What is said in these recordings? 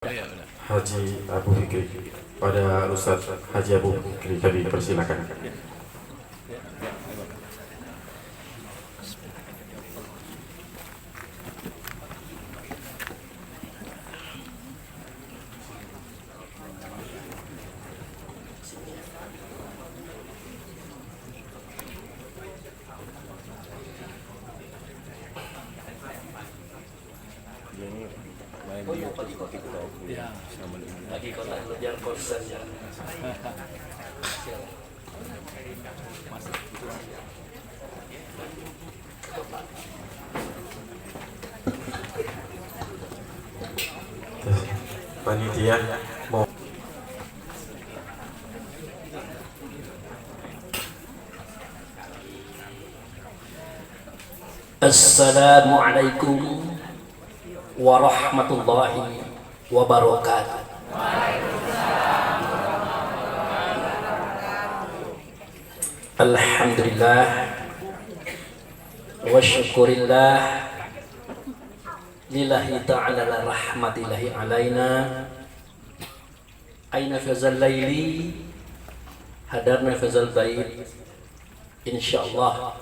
Haji Abu Fikri. Pada Ustaz Haji Abu Fikri kami persilakan. Lagi kau nak belajar konsen ya. Panitia mau Assalamualaikum warahmatullahi wabarakatuh. Alhamdulillah wa syukurillah lillahi ta'ala la rahmatillahi alaina aina fazal laili hadarna fazal bait insyaallah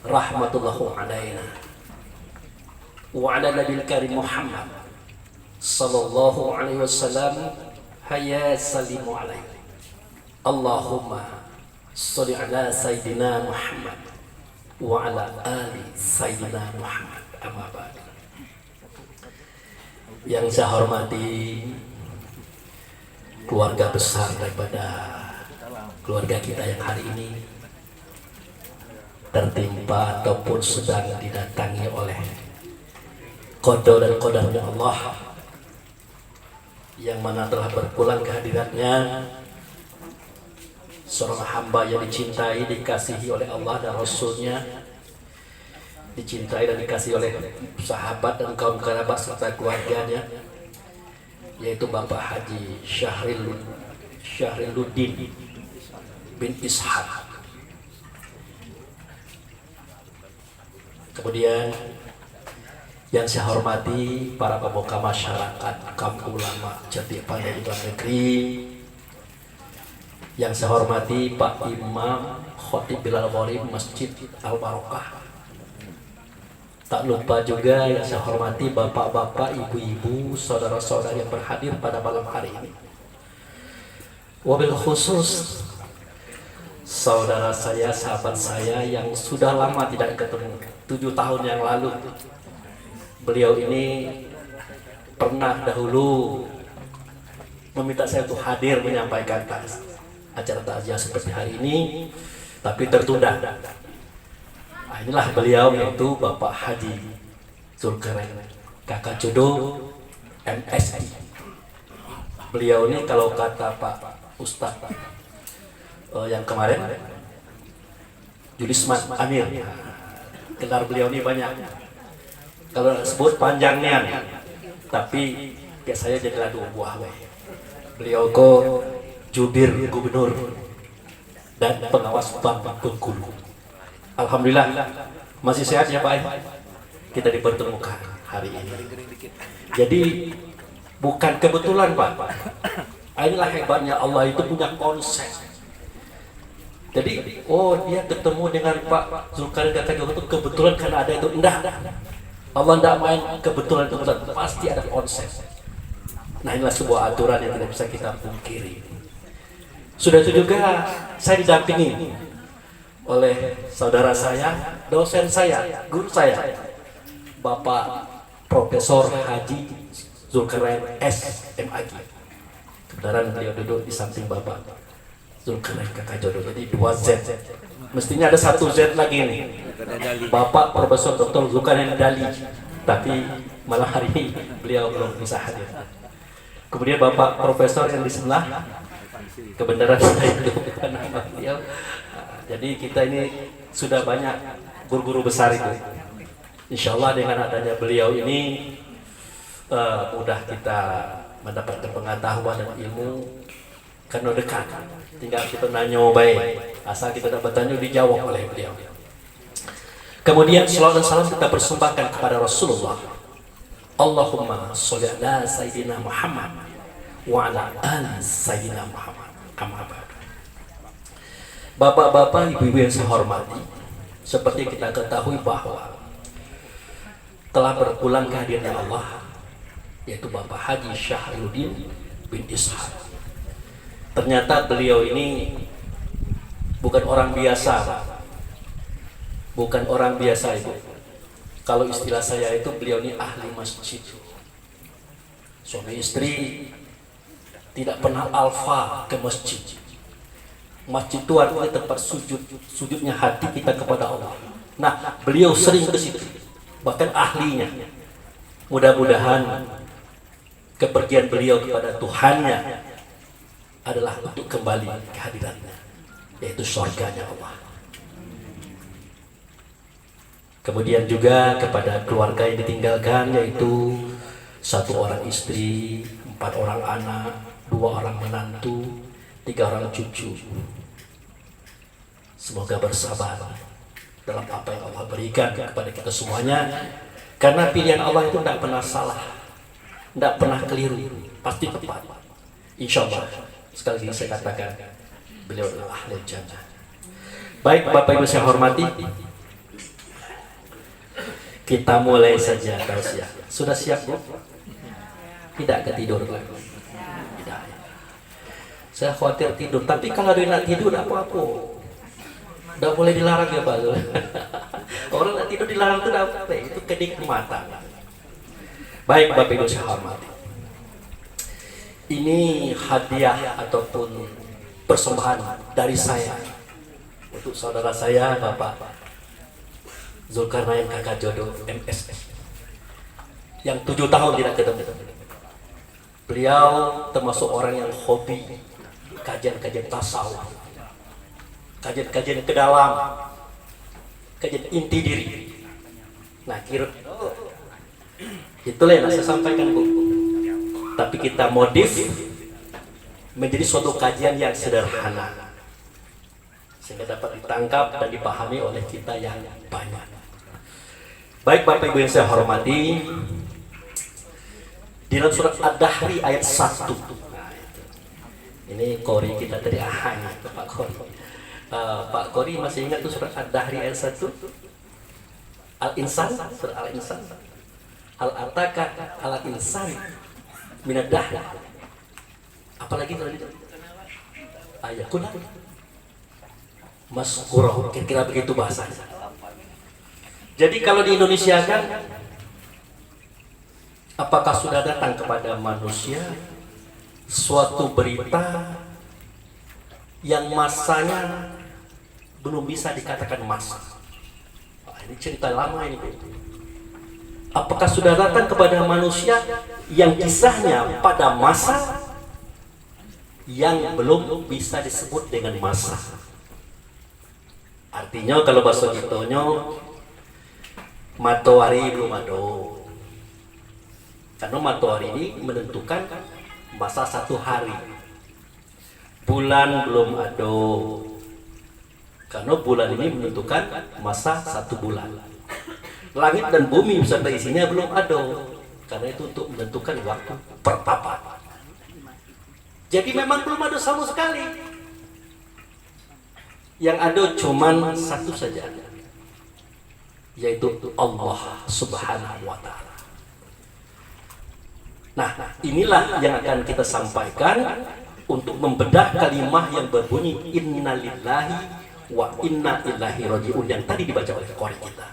rahmatullahu alaina wa ala nabil karim Muhammad sallallahu alaihi wasallam hayya salimu alaihi Allahumma sholli ala sayyidina Muhammad wa ala ali sayyidina Muhammad. Amma ba'd. Yang saya hormati keluarga besar daripada keluarga kita yang hari ini tertimpa ataupun sedang didatangi oleh qada dan qadarnya Allah, yang mana telah berpulang kehadiratnya seorang hamba yang dicintai, dikasihi oleh Allah dan Rasulnya, dicintai dan dikasihi oleh sahabat dan kaum kerabat serta keluarganya, yaitu Bapak Haji Syahriluddin bin Ishaq. Kemudian yang saya hormati para pemuka masyarakat, kaum ulama Jati Pandai luar negeri. Yang saya hormati Pak Imam Khotib Bilal Gharib Masjid Al Barokah. Tak lupa juga yang saya hormati bapak-bapak, ibu-ibu, saudara-saudara yang berhadir pada malam hari ini. Wabil khusus saudara saya, sahabat saya yang sudah lama tidak ketemu, 7 tahun yang lalu. Beliau ini pernah dahulu meminta saya untuk hadir menyampaikan acara takziah seperti hari ini, tapi tertunda. Nah, inilah beliau, yaitu Bapak Haji Zulkarnain Kakak Jodoh MSI. Beliau ini kalau kata Pak Ustadz yang kemarin Julisman Amir, gelar beliau ini banyak. Kalau sebut panjangnya, tapi biasanya jadi dua buah. Beliau kok Jubir Gubernur dan pengawas Bank Bengkulu. Alhamdulillah masih sehat ya Pak. Kita dipertemukan hari ini. Jadi bukan kebetulan Pak. Inilah hebatnya Allah, itu punya konsep. Jadi dia ketemu dengan Pak Zulkarnain Kakak Jodoh itu kebetulan karena ada itu. Enggak. Allah tidak main kebetulan, pasti ada konsep. Nah, inilah sebuah aturan yang tidak bisa kita pungkiri. Sudah itu juga saya didampingi oleh saudara saya, dosen saya, guru saya, Bapak Profesor Haji Zulkarnain SMAG. Kebenaran beliau duduk di samping Bapak Zulkarnain Kakak Jodoh, jadi 2 Z. Mestinya ada 1 Z lagi nih, Bapak Profesor Dr. Zulkarnain Dali, tapi malah hari ini beliau belum bisa hadir. Kemudian Bapak Profesor yang di sebelah, kebenaran saya itu bukan nama beliau. Jadi kita ini sudah banyak guru-guru besar itu. Insya Allah dengan adanya beliau ini mudah kita mendapatkan pengetahuan dan ilmu karena dekat. Tinggal kita nanya baik, asal kita dapat tanya dijawab oleh beliau. Kemudian salawat dan salam kita persembahkan kepada Rasulullah. Allahumma sholli ala sayyidina Muhammad wa ala ali sayyidina Muhammad. Amma ba'du. Bapak-bapak, ibu-ibu yang saya hormati, seperti kita ketahui bahwa telah berpulang kehadiran Allah, yaitu Bapak Haji Syahrudin bin Ishaq. Ternyata beliau ini bukan orang biasa, bukan orang biasa itu. Kalau istilah saya itu, beliau ini ahli masjid. Suami istri tidak pernah alfa ke masjid. Masjid itu artinya tempat sujudnya hati kita kepada Allah. Nah, beliau sering ke situ, bahkan ahlinya. Mudah-mudahan kepergian beliau kepada Tuhannya adalah untuk kembali ke hadiratnya, yaitu surganya Allah. Kemudian juga kepada keluarga yang ditinggalkan, yaitu 1 orang istri, 4 orang anak, 2 orang menantu, 3 orang cucu. Semoga bersabar dalam apa yang Allah berikan kepada kita semuanya, karena pilihan Allah itu tidak pernah salah, tidak pernah keliru, pasti tepat. Insya Allah. Sekali lagi saya katakan, beliau adalah ahli jannah. Baik Bapak Ibu saya hormati, kita mulai saja tausiah. Sudah siap Bu? Tidak ketidur lagi? Tidak. Saya khawatir tidur, tapi kalau dia nak tidur apa-apa. Udah boleh dilarang ya Pak. Orang nak tidur dilarang itu apa? Itu kenikmatan. Baik Bapak Ibu saya hormati, ini hadiah ataupun persembahan dari saya untuk saudara saya Bapak Zulkarnain Kakak Jodoh MSS yang 7 tahun tidak ketemu. Beliau termasuk orang yang hobi kajian-kajian tasawuf, kajian-kajian ke dalam, kajian inti diri. Nah, itulah yang saya sampaikan Bu. Tapi kita modif menjadi suatu kajian yang sederhana, sehingga dapat ditangkap dan dipahami oleh kita yang banyak. Baik Bapak Ibu yang saya hormati, di dalam surat Ad-Dahri ayat 1. Nah, ini Qori kita tadi Pak Qori. Pak Qori masih ingat tuh surat Ad-Dahri ayat 1? Al-Insan, surat Al-Insan. Al-Ataka al-Insan minad dahr. Apalagi tadi? Ayat kunah. Maskurah, kira-kira begitu bahasanya. Jadi kalau di Indonesia kan, apakah sudah datang kepada manusia suatu berita yang masanya belum bisa dikatakan masa? Nah, ini cerita lama ini. Apakah sudah datang kepada manusia yang kisahnya pada masa yang belum bisa disebut dengan masa? Artinya kalau bahasa Gitonya, matahari belum ada. Karena matahari ini menentukan masa 1 hari. Bulan belum ada. Karena bulan ini menentukan masa 1 bulan. Langit dan bumi beserta isinya belum ada. Karena itu untuk menentukan waktu pertapa. Jadi memang belum ada sama sekali. Yang ada cuman 1 saja, yaitu Allah Subhanahu wa Ta'ala. Nah, inilah yang akan kita sampaikan untuk membedah kalimat yang berbunyi innalillahi wa inna ilaihi raji'un yang tadi dibaca oleh qori kita.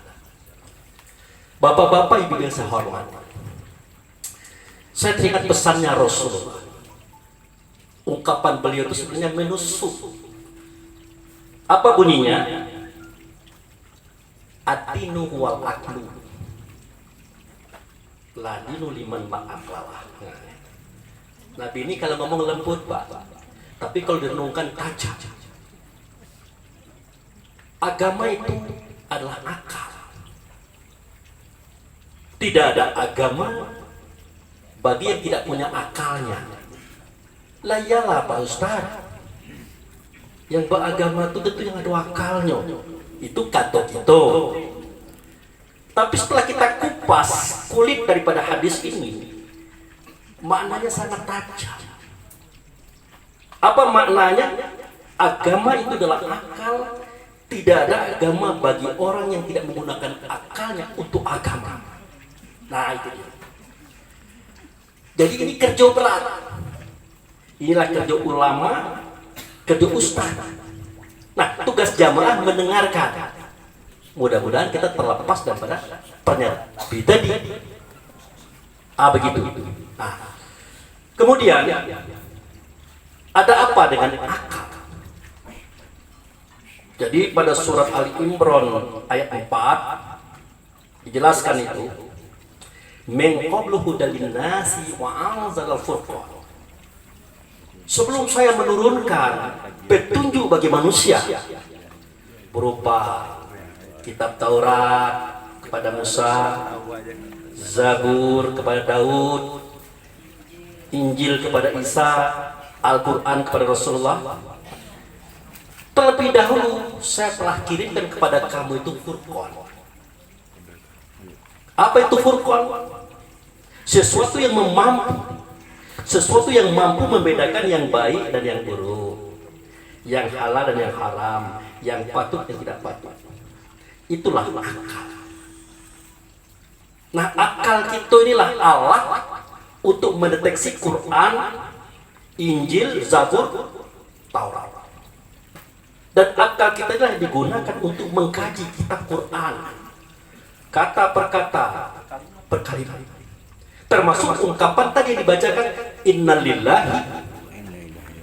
Bapak-bapak, ibu yang saya hormati, saya teringat pesannya Rasulullah. Ungkapan beliau itu sebenarnya menusuk. Apa bunyinya? Adinu wal aklu ladinu liman ma'aklalah. Nabi ini kalau ngomong lembut Pak, tapi kalau direnungkan tajam. Agama itu adalah akal. Tidak ada agama bagi yang tidak punya akalnya. Lah iyalah Pak Ustaz, yang beragama itu tentu yang ada akalnya. Itu kata gitu. Tapi setelah kita kupas kulit daripada hadis ini, maknanya sangat tajam. Apa maknanya? Agama itu adalah akal. Tidak ada agama bagi orang yang tidak menggunakan akalnya untuk agama. Nah itu dia. Jadi ini kerja berat. Inilah kerja ulama, kerja ustaz. Nah tugas jamaah mendengarkan. Mudah-mudahan kita terlepas daripada pernyataan tadi. Begitu. Nah, kemudian ada apa dengan akal? Jadi pada surat Ali Imran ayat 4 dijelaskan itu, min qablu hudal linnasi wa anzalal furqan. Sebelum saya menurunkan petunjuk bagi manusia berupa kitab Taurat kepada Musa, Zabur kepada Daud, Injil kepada Isa, Al-Quran kepada Rasulullah, terlebih dahulu saya telah kirimkan kepada kamu itu Furqan. Apa itu Furqan? Sesuatu yang mampu membedakan yang baik dan yang buruk, yang halal dan yang haram, yang patut dan tidak patut. Itulah akal. Nah, akal kita inilah alat untuk mendeteksi Quran, Injil, Zabur, Taurat. Dan akal kita inilah digunakan untuk mengkaji kitab Quran, kata per kata, berkali-kali. Termasuk ungkapan tadi yang dibacakan, innalillahi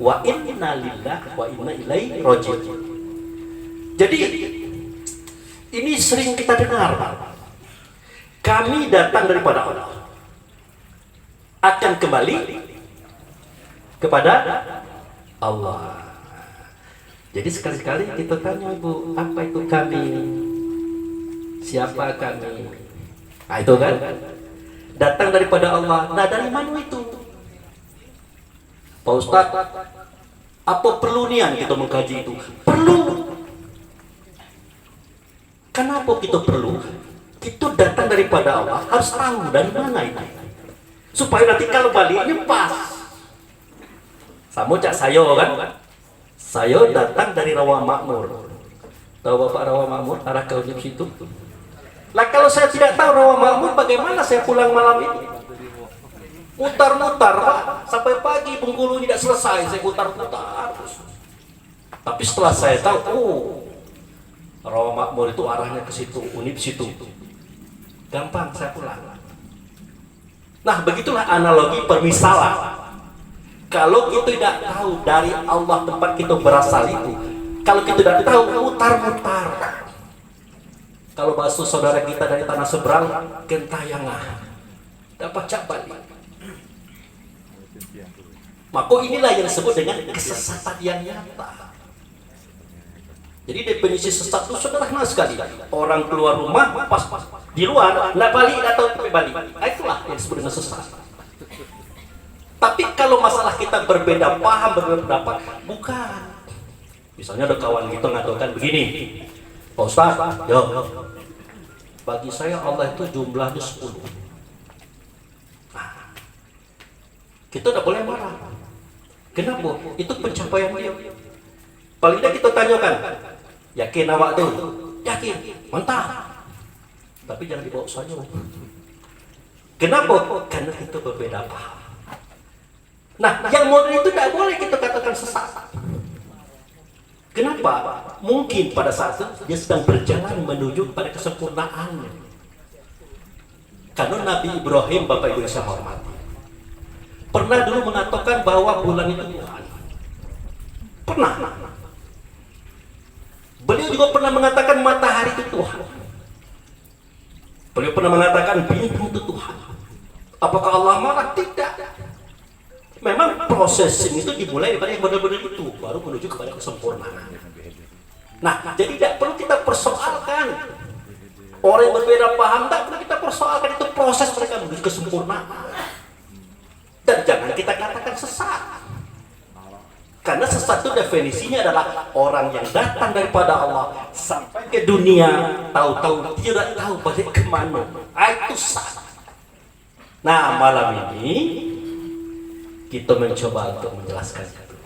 wa inna lillahi wa inna ilaihi raji'un. Jadi ini sering kita dengar, kami datang daripada Allah, akan kembali kepada Allah. Jadi sekali-kali kita tanya, Ibu, apa itu kami? Siapa kami? Nah itu kan, datang daripada Allah. Nah dari mana itu? Pak Ustadz, apa perlu nian kita mengkaji itu? Perlu. Kenapa kita perlu? Kita datang daripada Allah, harus tahu dari mana itu, supaya nanti kalau balik ini pas. Sama cak saya kan, saya datang dari Rawa Makmur. Tahu Bapak Rawa Makmur, arah ke ujung situ. Lah kalau saya tidak tahu Rawa Makmur, bagaimana saya pulang malam ini? Mutar-mutar Pak, sampai pagi Bengkulu tidak selesai, saya putar-putar. Tapi setelah saya tahu, Rawa Makmur itu arahnya ke situ, Unip situ, gampang saya pulang. Nah begitulah analogi permisalan. Kalau kita tidak tahu dari Allah tempat kita berasal itu, kalau kita tidak tahu, mutar-mutar. Kalau bahasa saudara kita dari tanah seberang, gentayangah, dapat cak balik. Maka inilah yang disebut dengan kesesatan yang nyata. Jadi definisi sesat itu sederhana sekali. Orang keluar rumah, pas di luar, nggak balik atau balik. Itulah yang disebut dengan sesat. Tapi kalau masalah kita berbeda paham, berbeda pendapat, bukan. Misalnya ada kawan kita mengatakan begini, Pak Ustaz, bagi saya Allah itu jumlahnya 10. Nah, kita tidak boleh marah. Kenapa? Itu pencapaian dia. Paling tidak kita tanyakan, yakin awak tu? Yakin, mantap. Tapi jangan dibawa saja. Kenapa? Karena kita berbeda paham. Nah, yang model itu tidak boleh kita katakan sesat. Kenapa? Mungkin pada saat itu dia sedang berjalan menuju pada kesempurnaan. Karena Nabi Ibrahim, Bapak Ibu yang saya hormati, pernah dulu mengatakan bahwa bulan itu Tuhan. Pernah. Beliau juga pernah mengatakan matahari itu Tuhan. Beliau pernah mengatakan bintang itu Tuhan. Apakah Allah marah? Tidak. Memang prosesing itu dimulai daripada yang benar-benar itu, baru menuju kepada kesempurnaan. Nah, jadi tidak perlu kita persoalkan. Orang yang berbeda paham, tidak perlu kita persoalkan, itu proses mereka menuju kesempurnaan. Dan jangan kita katakan sesat. Karena sesat itu definisinya adalah orang yang datang daripada Allah sampai ke dunia, tahu-tahu tidak tahu balik kemana. Itu salah. Nah, malam ini kita mencoba untuk menjelaskan itu.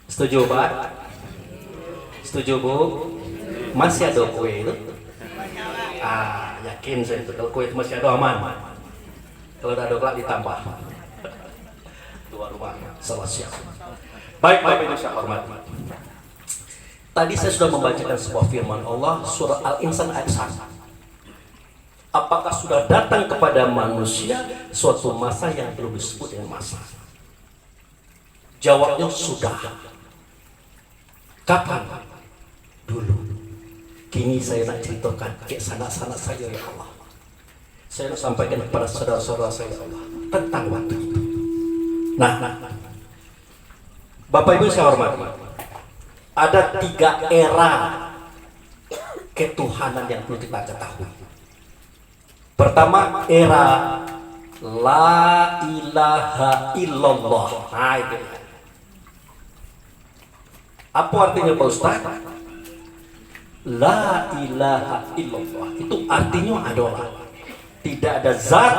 Setuju Pak? Setuju Bu? Masih ada kue itu? Yakin saya itu. Kalau kue itu masih ada aman. Kalau ada kelak ditambah. Tuan rumah salah siap. Baik Bapak Ibu saya hormati. Tadi saya sudah membacakan sebuah firman Allah surah Al-Insan ayat 1. Apakah sudah datang kepada manusia suatu masa yang belum disebut dengan masa? Jawabnya sudah. Kapan? Dulu. Kini saya nak ceritakan ke sanak-sanak saya ya Allah. Saya nak sampaikan kepada saudara-saudara saya ya Allah tentang waktu itu. Nah, Bapak Ibu saya hormati. Ada 3 era ketuhanan yang perlu kita ketahui. Pertama, era La ilaha illallah. Nah, itu. Apa artinya Pak Ustaz? La ilaha illallah. Itu artinya adalah tidak ada zat,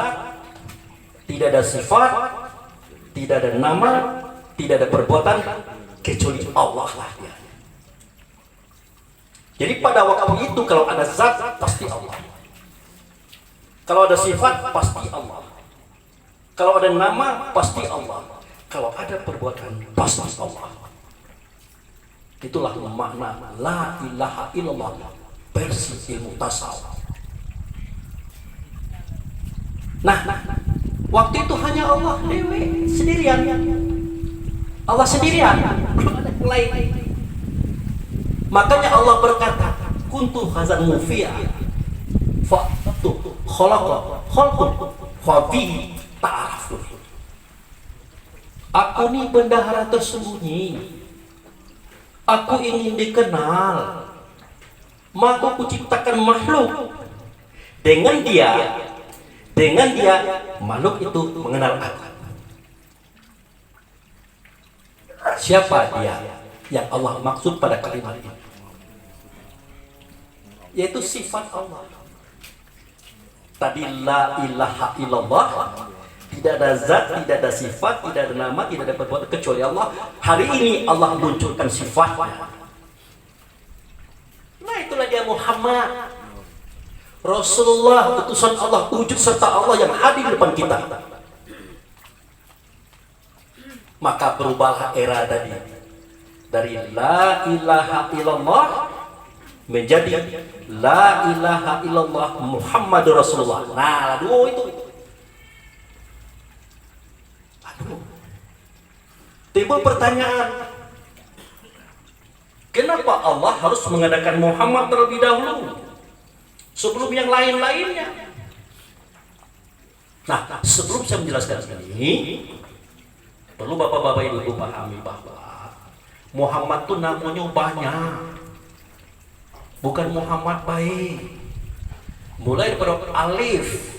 tidak ada sifat, tidak ada nama, tidak ada perbuatan kecuali Allah lah. Jadi pada waktu itu kalau ada zat pasti Allah. Kalau ada sifat, pasti Allah. Kalau ada nama, pasti Allah. Kalau ada perbuatan, pasti Allah. Itulah makna La ilaha illallah versi ilmu tasawuf. Nah, waktu itu hanya Allah sendirian. Allah sendirian, belum ada yang lain. Makanya Allah berkata, kuntu khazan mufiya fa'tu khalaqa khalqun fa bihi ta'arafun. Aku ini bendahara tersembunyi. Aku ingin dikenal. Maka aku ciptakan makhluk. Dengan dia makhluk itu mengenal aku. Siapa dia yang Allah maksud pada kalimat ini? Yaitu sifat Allah. Tadi la ilaha illallah, tidak ada zat, tidak ada sifat, tidak ada nama, tidak ada perbuatan kecuali Allah. Hari ini Allah munculkan sifatnya. Nah, itulah dia Muhammad Rasulullah, utusan Allah, wujud serta Allah yang hadir di depan kita. Maka berubahlah era tadi dari la ilaha illallah menjadi la ilaha illallah Muhammadur Rasulullah. Nah, aduh itu. Timbul pertanyaan, kenapa Allah harus mengadakan Muhammad terlebih dahulu sebelum yang lain-lainnya? Nah, sebelum saya menjelaskan ini, perlu bapak-bapak ibu pahami bahwa Muhammad itu namanya banyak, bukan Muhammad baik. Mulai daripada alif,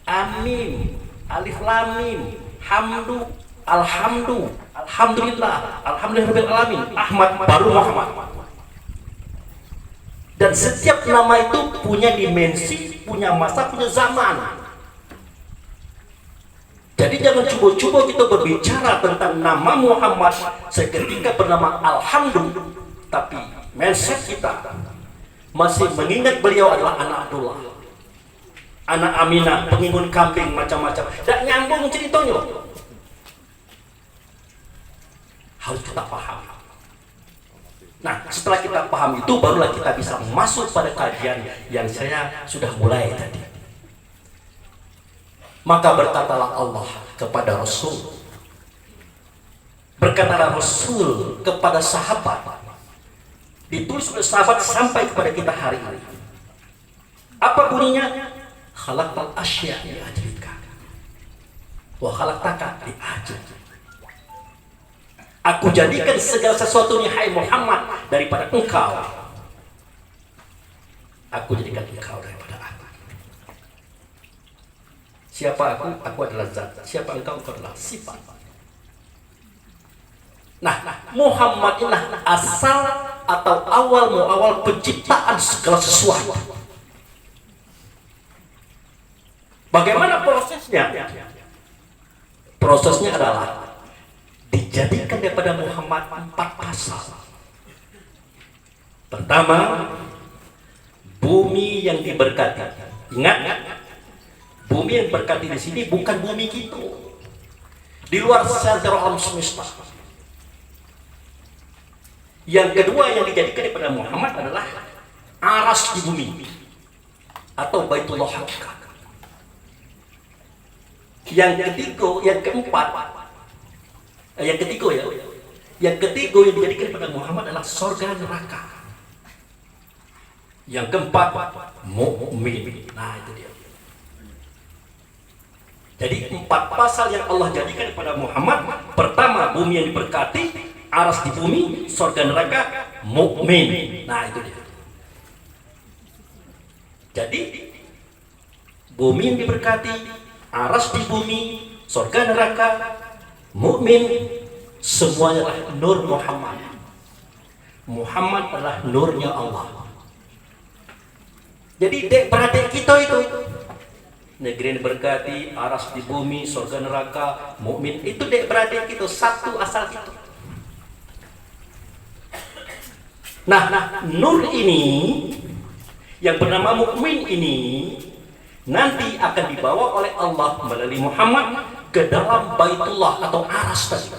amin, alif lamim, hamdu, alhamdulillah, alhamdulillahirabbil alamin, Ahmad baru Muhammad. Dan setiap nama itu punya dimensi, punya masa, punya zaman. Jadi jangan coba-coba kita berbicara tentang nama Muhammad seketika bernama Alhamdulillah, tapi mindset kita masih mengingat beliau adalah anak Abdullah, anak Aminah, pengingun kambing, macam-macam. Dan nyambung ceritanya. Harus kita paham. Nah, setelah kita paham itu, barulah kita bisa masuk pada kajian yang saya sudah mulai tadi. Maka berkatalah Allah kepada Rasul, berkatalah Rasul kepada sahabat, ditulis oleh sahabat sampai kepada kita hari ini. Apa bunyinya? Khalaqtal asya li ajlika wa khalaqtaka li ajli. Aku jadikan segala sesuatu hai Muhammad daripada engkau. Aku jadikan engkau daripada aku. Siapa aku? Aku adalah zat. Siapa engkau? Engkau adalah sifat. Nah, Muhammad inilah asal atau awal penciptaan segala sesuatu. Bagaimana prosesnya? Prosesnya adalah dijadikan daripada Muhammad 4 pasal. Pertama, bumi yang diberkati. Ingat, bumi yang diberkati di sini bukan bumi kita. Di luar saudara alam semesta. Yang kedua yang dijadikan daripada Muhammad adalah aras di bumi atau Baitullah Hakikat. Yang ketiga yang dijadikan daripada Muhammad adalah surga neraka. Yang keempat mukmin. Nah, itu dia. Jadi 4 pasal yang Allah jadikan kepada Muhammad. Pertama, bumi yang diberkati, aras di bumi, surga neraka, mukmin. Nah, itu dia. Jadi bumi yang diberkati, aras di bumi, surga neraka, mukmin, semuanya adalah nur Muhammad. Muhammad adalah nurnya Allah. Jadi dek-beradik kita itu, negeri yang diberkati, aras di bumi, surga neraka, mukmin, itu dek-beradik kita, satu asal kita. Nah, nur ini yang bernama mukmin ini nanti akan dibawa oleh Allah melalui Muhammad ke dalam Baitullah atau aras tadi.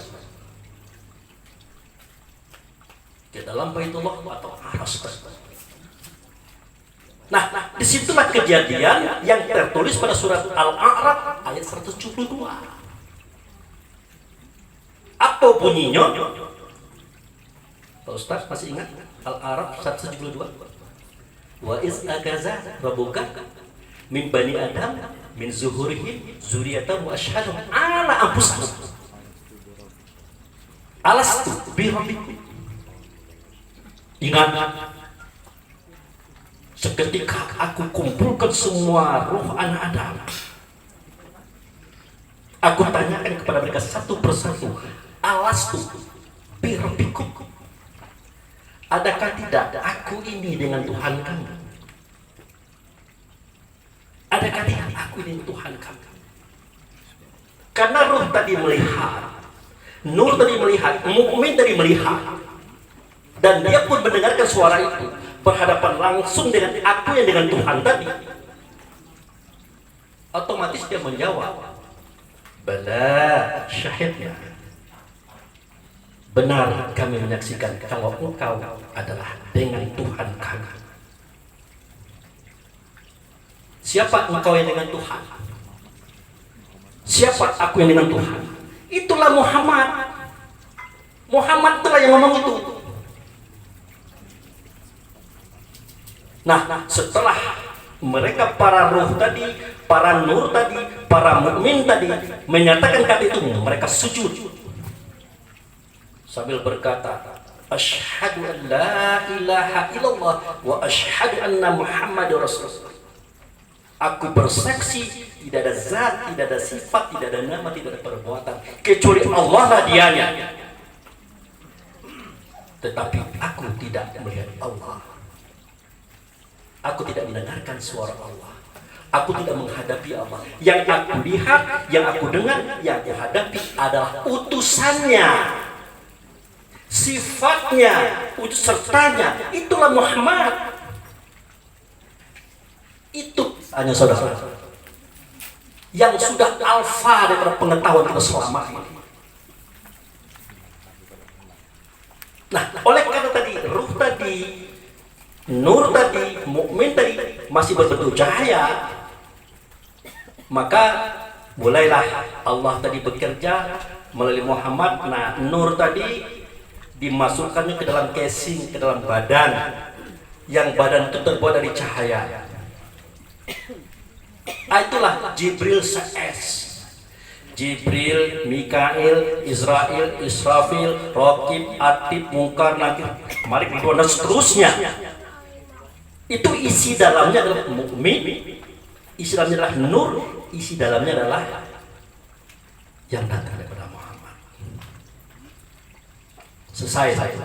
Ke dalam Baitullah atau aras tadi. Nah, disitulah kejadian yang tertulis pada surat Al-A'raf ayat 172. Apa bunyinya? Pak Ustaz masih ingat Al-A'raf 172? Wa iz akaza rabbuka min bani Adam min zuhurihim zuriyatan wa asyhadu ala anfusihim alastu bi rabbikum. Ingat, seketika aku kumpulkan semua ruh anak Adam, aku tanyakan kepada mereka satu persatu, alastu bi rabbikum, adakah tidak aku ini dengan Tuhan kamu? Adakah tidak aku ini Tuhan kamu? Karena ruh tadi melihat, nur tadi melihat, mukmin tadi melihat, dan dia pun mendengarkan suara itu, berhadapan langsung dengan aku yang dengan Tuhan tadi. Otomatis dia menjawab, bala syahidnya. Benar kami menyaksikan kalau engkau adalah dengan Tuhan kami. Siapa engkau yang dengan Tuhan? Siapa aku yang dengan Tuhan? Itulah Muhammad. Muhammad itulah yang ngomong itu. Nah, setelah mereka para ruh tadi, para nur tadi, para mukmin tadi menyatakan kata itu, mereka sujud sambil berkata, asyhadu an la ilaha illallah wa asyhadu anna Muhammadar Rasulullah. Aku bersaksi tidak ada zat, tidak ada sifat, tidak ada nama, tidak ada perbuatan kecuali Allah lah dianya. Tetapi aku tidak melihat Allah. Aku tidak mendengarkan suara Allah. Aku tidak menghadapi Allah. Yang aku lihat, yang aku dengar, yang aku hadapi adalah utusannya, sifatnya, utus sertanya. Itulah Muhammad. Itu hanya saudara yang sudah alfa daripada pengetahuan kita selama ini. Nah, oleh karena tadi ruh tadi, nur tadi, mukmin tadi masih berbentuk cahaya, maka mulailah Allah tadi bekerja melalui Muhammad. Nah, nur tadi dimasukkannya ke dalam casing, ke dalam badan, yang badan itu terbuat dari cahaya. Itulah Jibril CS, Jibril, Mikail, Israel, Israfil, Raqib, Atid, Munkar, Nakir, Malik, dan seterusnya. Itu isi dalamnya adalah mukmin, isi dalamnya adalah nur, isi dalamnya adalah yang datang daripada Muhammad. Selesai.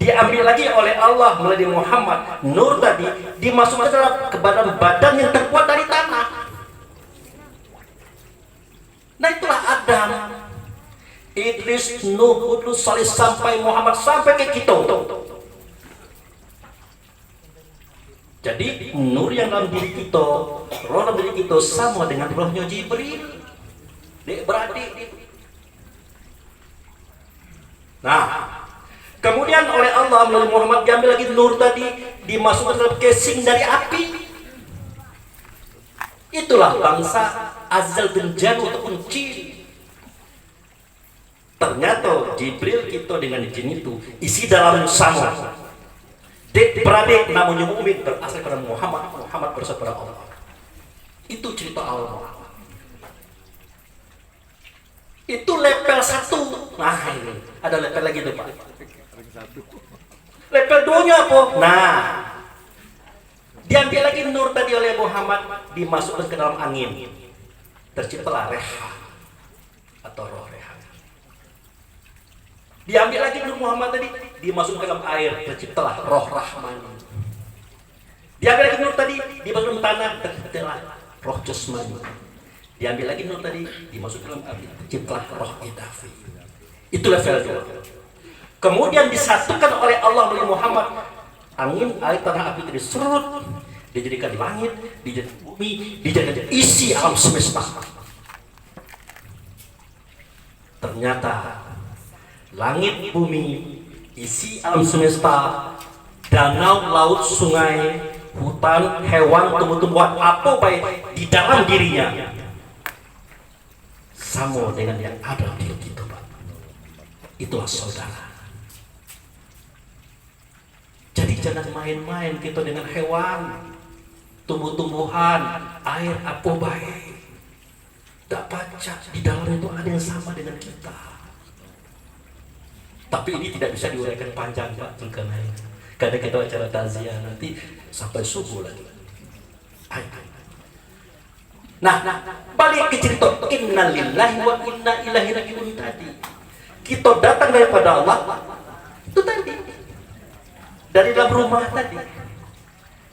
diambil lagi oleh Allah melalui Muhammad. Nur tadi dimasukkan ke dalam badan yang terbuat dari tanah. Nah itulah Adam, Idris, Nuh, Hud, Salih sampai Muhammad sampai ke kita. Jadi nur yang dalam diri kita, roh dalam diri kita sama dengan rohnya Jibril. Dek beradik. Nah, kemudian oleh Allah melalui Muhammad diambil lagi nur tadi, dimasukkan dalam casing dari api. Itulah bangsa Azal bin Janu ataupun jin. Ternyata Jibril kita dengan jin itu isi dalam sama. Dek beradik namun yang mukmin berasal pada Muhammad, Muhammad berasal pada Allah. Itu cerita awal. Itu level 1. Nah ini ada level lagi tuh Pak. Level 2-nya apa? Nah, diambil lagi nur tadi oleh Muhammad, dimasukkan ke dalam angin. Terciptalah reha atau roh reha. Diambil lagi nur Muhammad tadi, dimasukkan ke dalam air, terciptalah roh rahman. Diambil lagi nur tadi, dimasukkan ke tanah, terciptalah roh jasmani. Diambil lagi nur tadi, dimasukkan ke dalam api, terciptalah roh idafi. Itu level 2. Kemudian disatukan oleh Allah melalui Muhammad, angin, air, tanah, api itu diserut, dijadikan langit, dijadikan bumi, dijadikan isi alam semesta. Ternyata langit, bumi, isi alam semesta, danau, laut, sungai, hutan, hewan, tumbuh-tumbuhan, apa baik di dalam dirinya sama dengan yang ada di diri kita, Pak. Itulah saudara. Jadi jangan main-main kita dengan hewan, tumbuh-tumbuhan, air, apa baik. Tak baca di dalam itu ada yang sama dengan kita. Tapi ini tidak bisa diuraikan panjang Pak, karena kita acara takziah nanti sampai subuh lagi. Nah, balik ke cerita innalillahi wa inna ilaihi raji'un tadi. Kita datang daripada Allah, itu tadi dari dalam rumah tadi.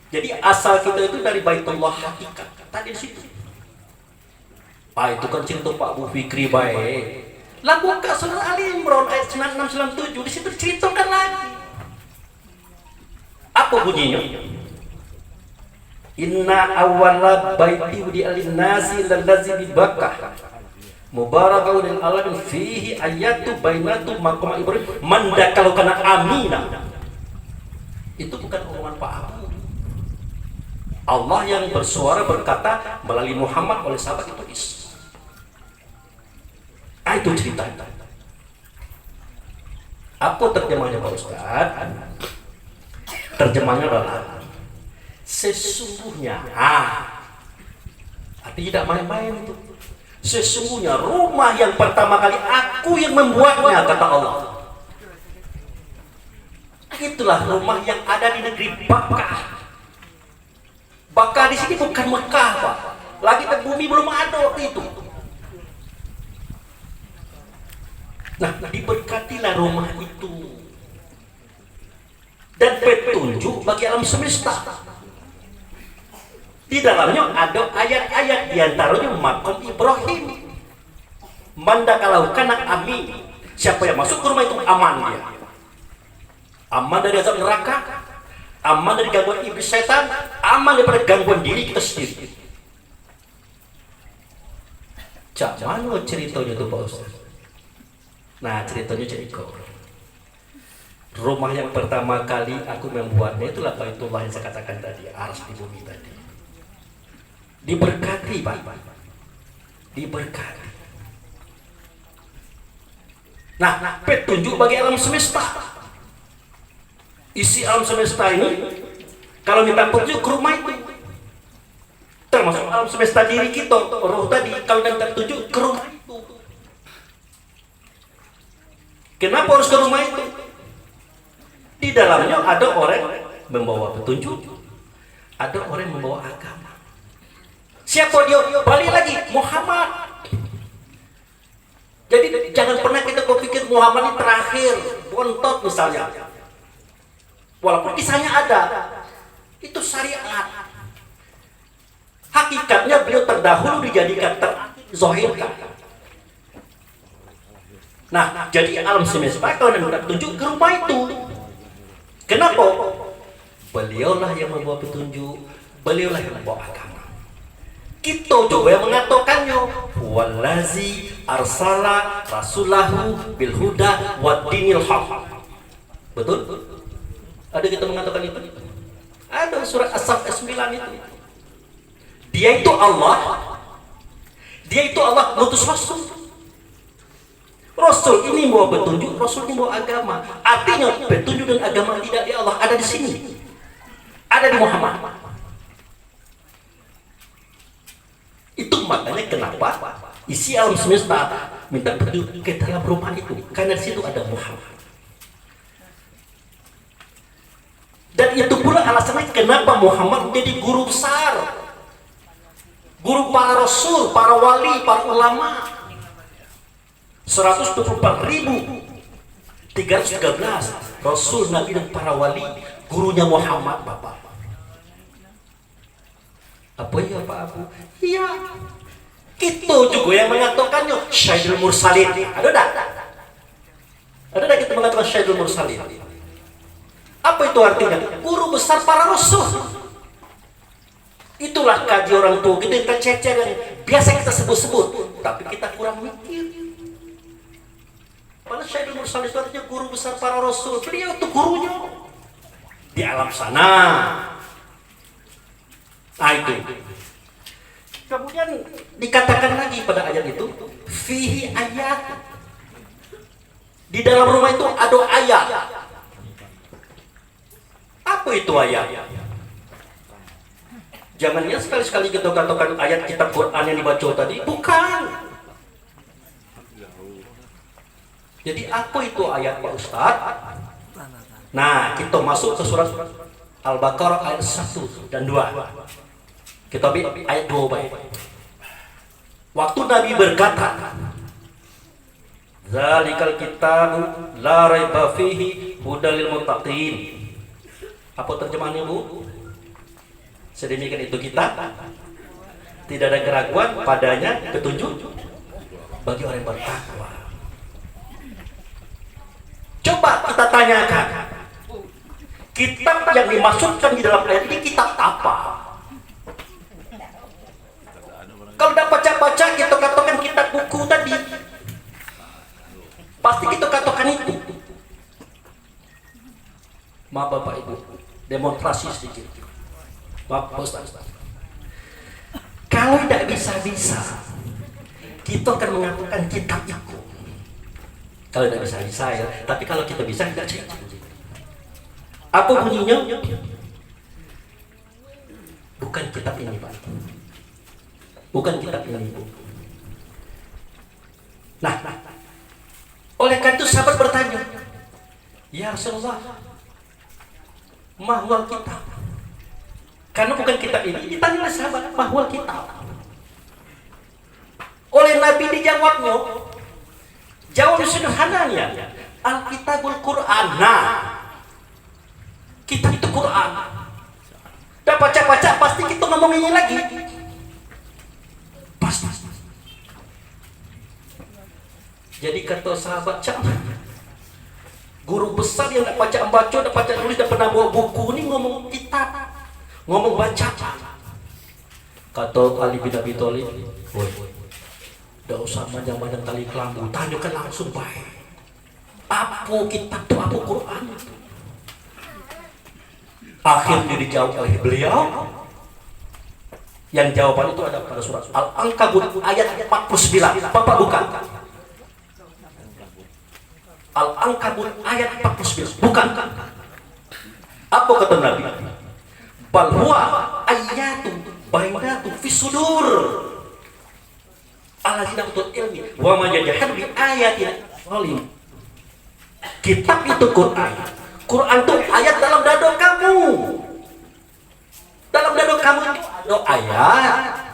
Jadi asal kita itu dari Baitullah hakikat tadi di situ. Pak itu kan cerita Pak Bu Fikri baik. Lagu Kak Surah Ali Imran ayat 9697 di situ diceritakan lagi. Apa bunyinya? Inna awwala baiti wudi'a lin-nasi lallazi bi Bakkah mubarakun lil alamin fihi ayatu bainatu maqam Ibrahim man dakalu kana amina. Itu bukan omongan Pak Abu. Allah yang bersuara berkata melalui Muhammad oleh sahabat itu. Itu cerita. Apa terjemahnya Pak Ustaz? Terjemahnya adalah sesungguhnya. Artinya tidak main-main itu. Sesungguhnya rumah yang pertama kali aku yang membuatnya, kata Allah. Itulah rumah yang ada di negeri Bakkah. Bakkah di sini bukan Mekah, Pak. Lagi bumi belum ada waktu itu. Nah, diberkatilah rumah itu dan petunjuk bagi alam semesta. Di dalamnya ada ayat-ayat, diantaranya maqam Ibrahim. Mandakalau kana amin. Siapa yang masuk ke rumah itu aman dia. Aman dari azab neraka, aman dari gangguan iblis setan, aman daripada gangguan diri kita sendiri. Cak mana ceritanya itu Pak Ustaz? Nah ceritanya cerita rumah yang pertama kali aku membuatnya itulah Baitullah yang saya katakan tadi, aras di bumi tadi. Diberkati Pak, diberkati. Nah petunjuk bagi alam semesta. Isi alam semesta ini kalau minta petunjuk ke rumah itu, termasuk alam semesta diri kita, roh tadi kalau minta petunjuk ke rumah itu. Kenapa harus ke rumah itu? Di dalamnya ada orang membawa petunjuk, ada orang membawa agama. Siapa dia? Balik lagi Muhammad. Jadi jangan pernah kita berpikir Muhammad ini terakhir, bontot misalnya. Walaupun kisahnya ada, itu syariat. Hakikatnya beliau terdahulu dijadikan terzohirkan. Nah, jadi alam semesta kalau hendak petunjuk ke rumah itu. Kenapa? Beliaulah yang membawa petunjuk, beliaulah yang membawa agama. Kita juga yang mengatakannya. Wallazi arsala rasulahu bil huda wad dinil haq. Betul? Ada kita mengatakan itu? Ada surat As-Saff ayat 9 itu. Dia itu Allah. Dia itu Allah ngutus Rasul. Rasul ini bawa petunjuk, Rasul ini bawa agama. Artinya petunjuk dan agama tidak di Allah, ada di sini. Ada di Muhammad. Itu makanya kenapa isi alam semesta minta petunjuk ke dalam rumah itu. Karena di situ ada Muhammad. Dan itu pula alasannya kenapa Muhammad menjadi guru besar. Guru para rasul, para wali, para ulama. 124.313 rasul, nabi dan para wali, gurunya Muhammad, Bapak. Apa ya Pak Abu? Iya. Kita juga yang mengatakannya Syaidul Mursalin. Ada tak? Ada tak kita mengatakan Syaidul Mursalin? Apa itu artinya? Guru besar para rasul. Itulah kaji orang tua kita yang tercecer yang biasa kita sebut-sebut, tapi kita kurang mikir. Padahal Syaidul Mursalin itu artinya guru besar para rasul. Beliau itu gurunya di alam sana. Nah itu. Kemudian dikatakan lagi pada ayat itu, fihi ayat. Di dalam rumah itu ada ayat. Apa itu ayat? Jangannya sekali-sekali kita katakan ayat kitab Quran yang dibaca tadi. Bukan. Jadi apa itu ayat Pak Ustadz? Nah, kita masuk ke surat Al-Baqarah ayat 1 dan 2. Kita ambil ayat 2 baik. Waktu Nabi berkata, Zalikal kitabu la raiba fihi hudalil muttaqin. Apa terjemahannya, Bu? Sedemikian itu kita tidak ada keraguan padanya, petunjuk bagi orang yang bertakwa. Coba kita tanyakan, kitab yang dimaksudkan di dalam ayat ini kitab apa? Kalau tidak baca-baca kita katakan kitab buku tadi, pasti kita katakan itu. Maaf Bapak Ibu, demonstrasi sedikit. Maaf Ustaz. Kalau tidak bisa-bisa, kita akan mengatakan kitab itu. Kalau tidak bisa-bisa ya, tapi kalau kita bisa tidak cek. Apa bunyinya? Bukan kitab ini Pak. Bukan kitab ini Bu. Nah, oleh karena itu sahabat bertanya, ya Rasulullah, mahwal kitab. Karena bukan kitab ini, ditanya oleh sahabat, mahwal kitab. Oleh Nabi dijawabnya, jawab sederhananya, Alkitabul Quran. Nah, kitab itu Quran. Dan baca-baca pasti kita ngomong ini lagi. Pasti. Jadi kata sahabat, guru besar yang tidak baca-baca, tidak baca tulis, tidak pernah bawa buku ini ngomong kitab, ngomong baca. Kata Ali bin Abi Thalib, tidak usah panjang-panjang tali kelambu, tanyakan langsung baik. Apa kitab itu, apa Quran itu? Akhirnya dijawab oleh beliau. Yang jawaban itu ada pada surat Al-Ankabut ayat 49. Bapak buka. Al-Ankabut ayat 49. Bukan. Apa kata Nabi? Bal huwa ayatun bainatun fi sudur. Alladzina utul ilmi wa man yajhadu bi ayatina zalim. Kitab itu Quran. Quran itu ayat dalam dada kamu. Dalam dada kamu itu ada ayat.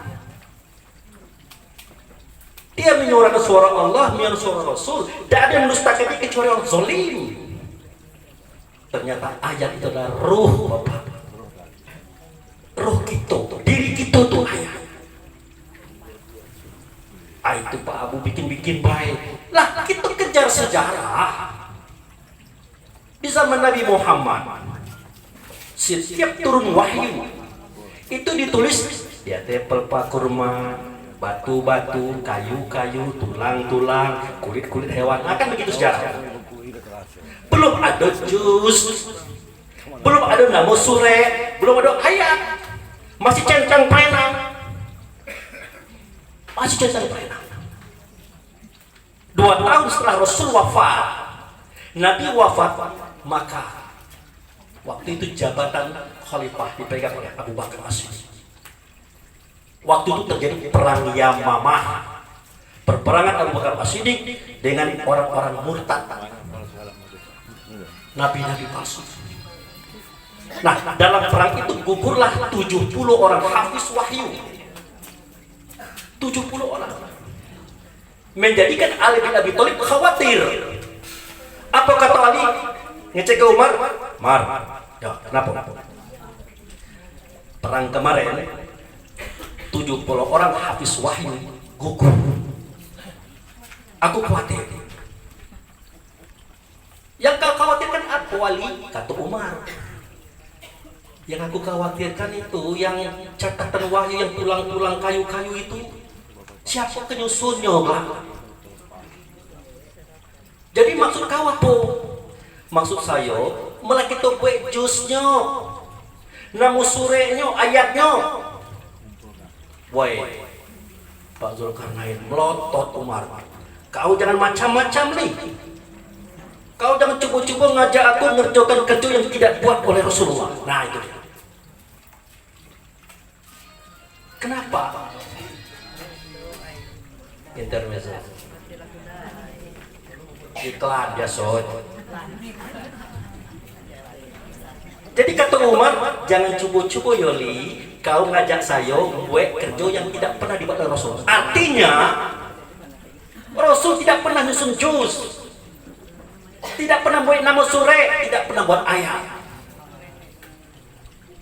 Dia menyuarakan suara Allah, menyuarakan suara Rasul. Tidak ada yang mendustakan kecuali orang zalim. Ternyata ayat itu adalah ruh Bapak. Ruh kita, diri kita tuh ayat. Itu Pak Abu bikin-bikin baik. Lah kita kejar sejarah. Di zaman Nabi Muhammad, setiap turun wahyu itu ditulis ya pelepah kurma, batu-batu, kayu-kayu, tulang-tulang, kulit-kulit hewan. Akan begitu sejarah. Belum ada jus, belum ada namo sure, belum ada ayat, masih centang penang, masih centang penang. 2 tahun setelah Rasul wafat, Nabi wafat, maka waktu itu jabatan khalifah dipegang oleh Abu Bakar As-Siddiq. Waktu itu terjadi perang Yamamah, perperangan Abu Bakar As-Siddiq dengan orang-orang murtad, nabi-nabi palsu. Nah, dalam perang itu gugurlah 70 orang hafiz wahyu. 70 orang. Menjadikan Ali bin Abi Thalib khawatir. Apa kata Ali? Ngecek ke Umar, Mar, ya, kenapa? Perang kemarin 70 orang hafiz wahyu gugur. Aku khawatir. Yang kau khawatirkan apa, Wali? Kata Umar. Yang aku khawatirkan itu yang catatan wahyu yang tulang-tulang kayu-kayu itu, siapa penyusunnya, Bang? Jadi maksud kau apa? Maksud saya, malah kita buat jusnya, namu surenya, ayatnya. Woi, Pak Zulkarnain melotot Umar. Kau jangan macam-macam nih. Kau jangan coba-coba ngajak aku ngerjakan kerja yang tidak buat oleh Rasulullah. Nah itu dia. Kenapa? Intermezzo. Iklan ya soy. Jadi kata Umar, jangan coba-coba Yoli, kau ngajak saya membuat kerja yang tidak pernah dibuat oleh Rasul. Artinya Rasul tidak pernah nyusun juz, tidak pernah buat nama sure, tidak pernah buat ayat.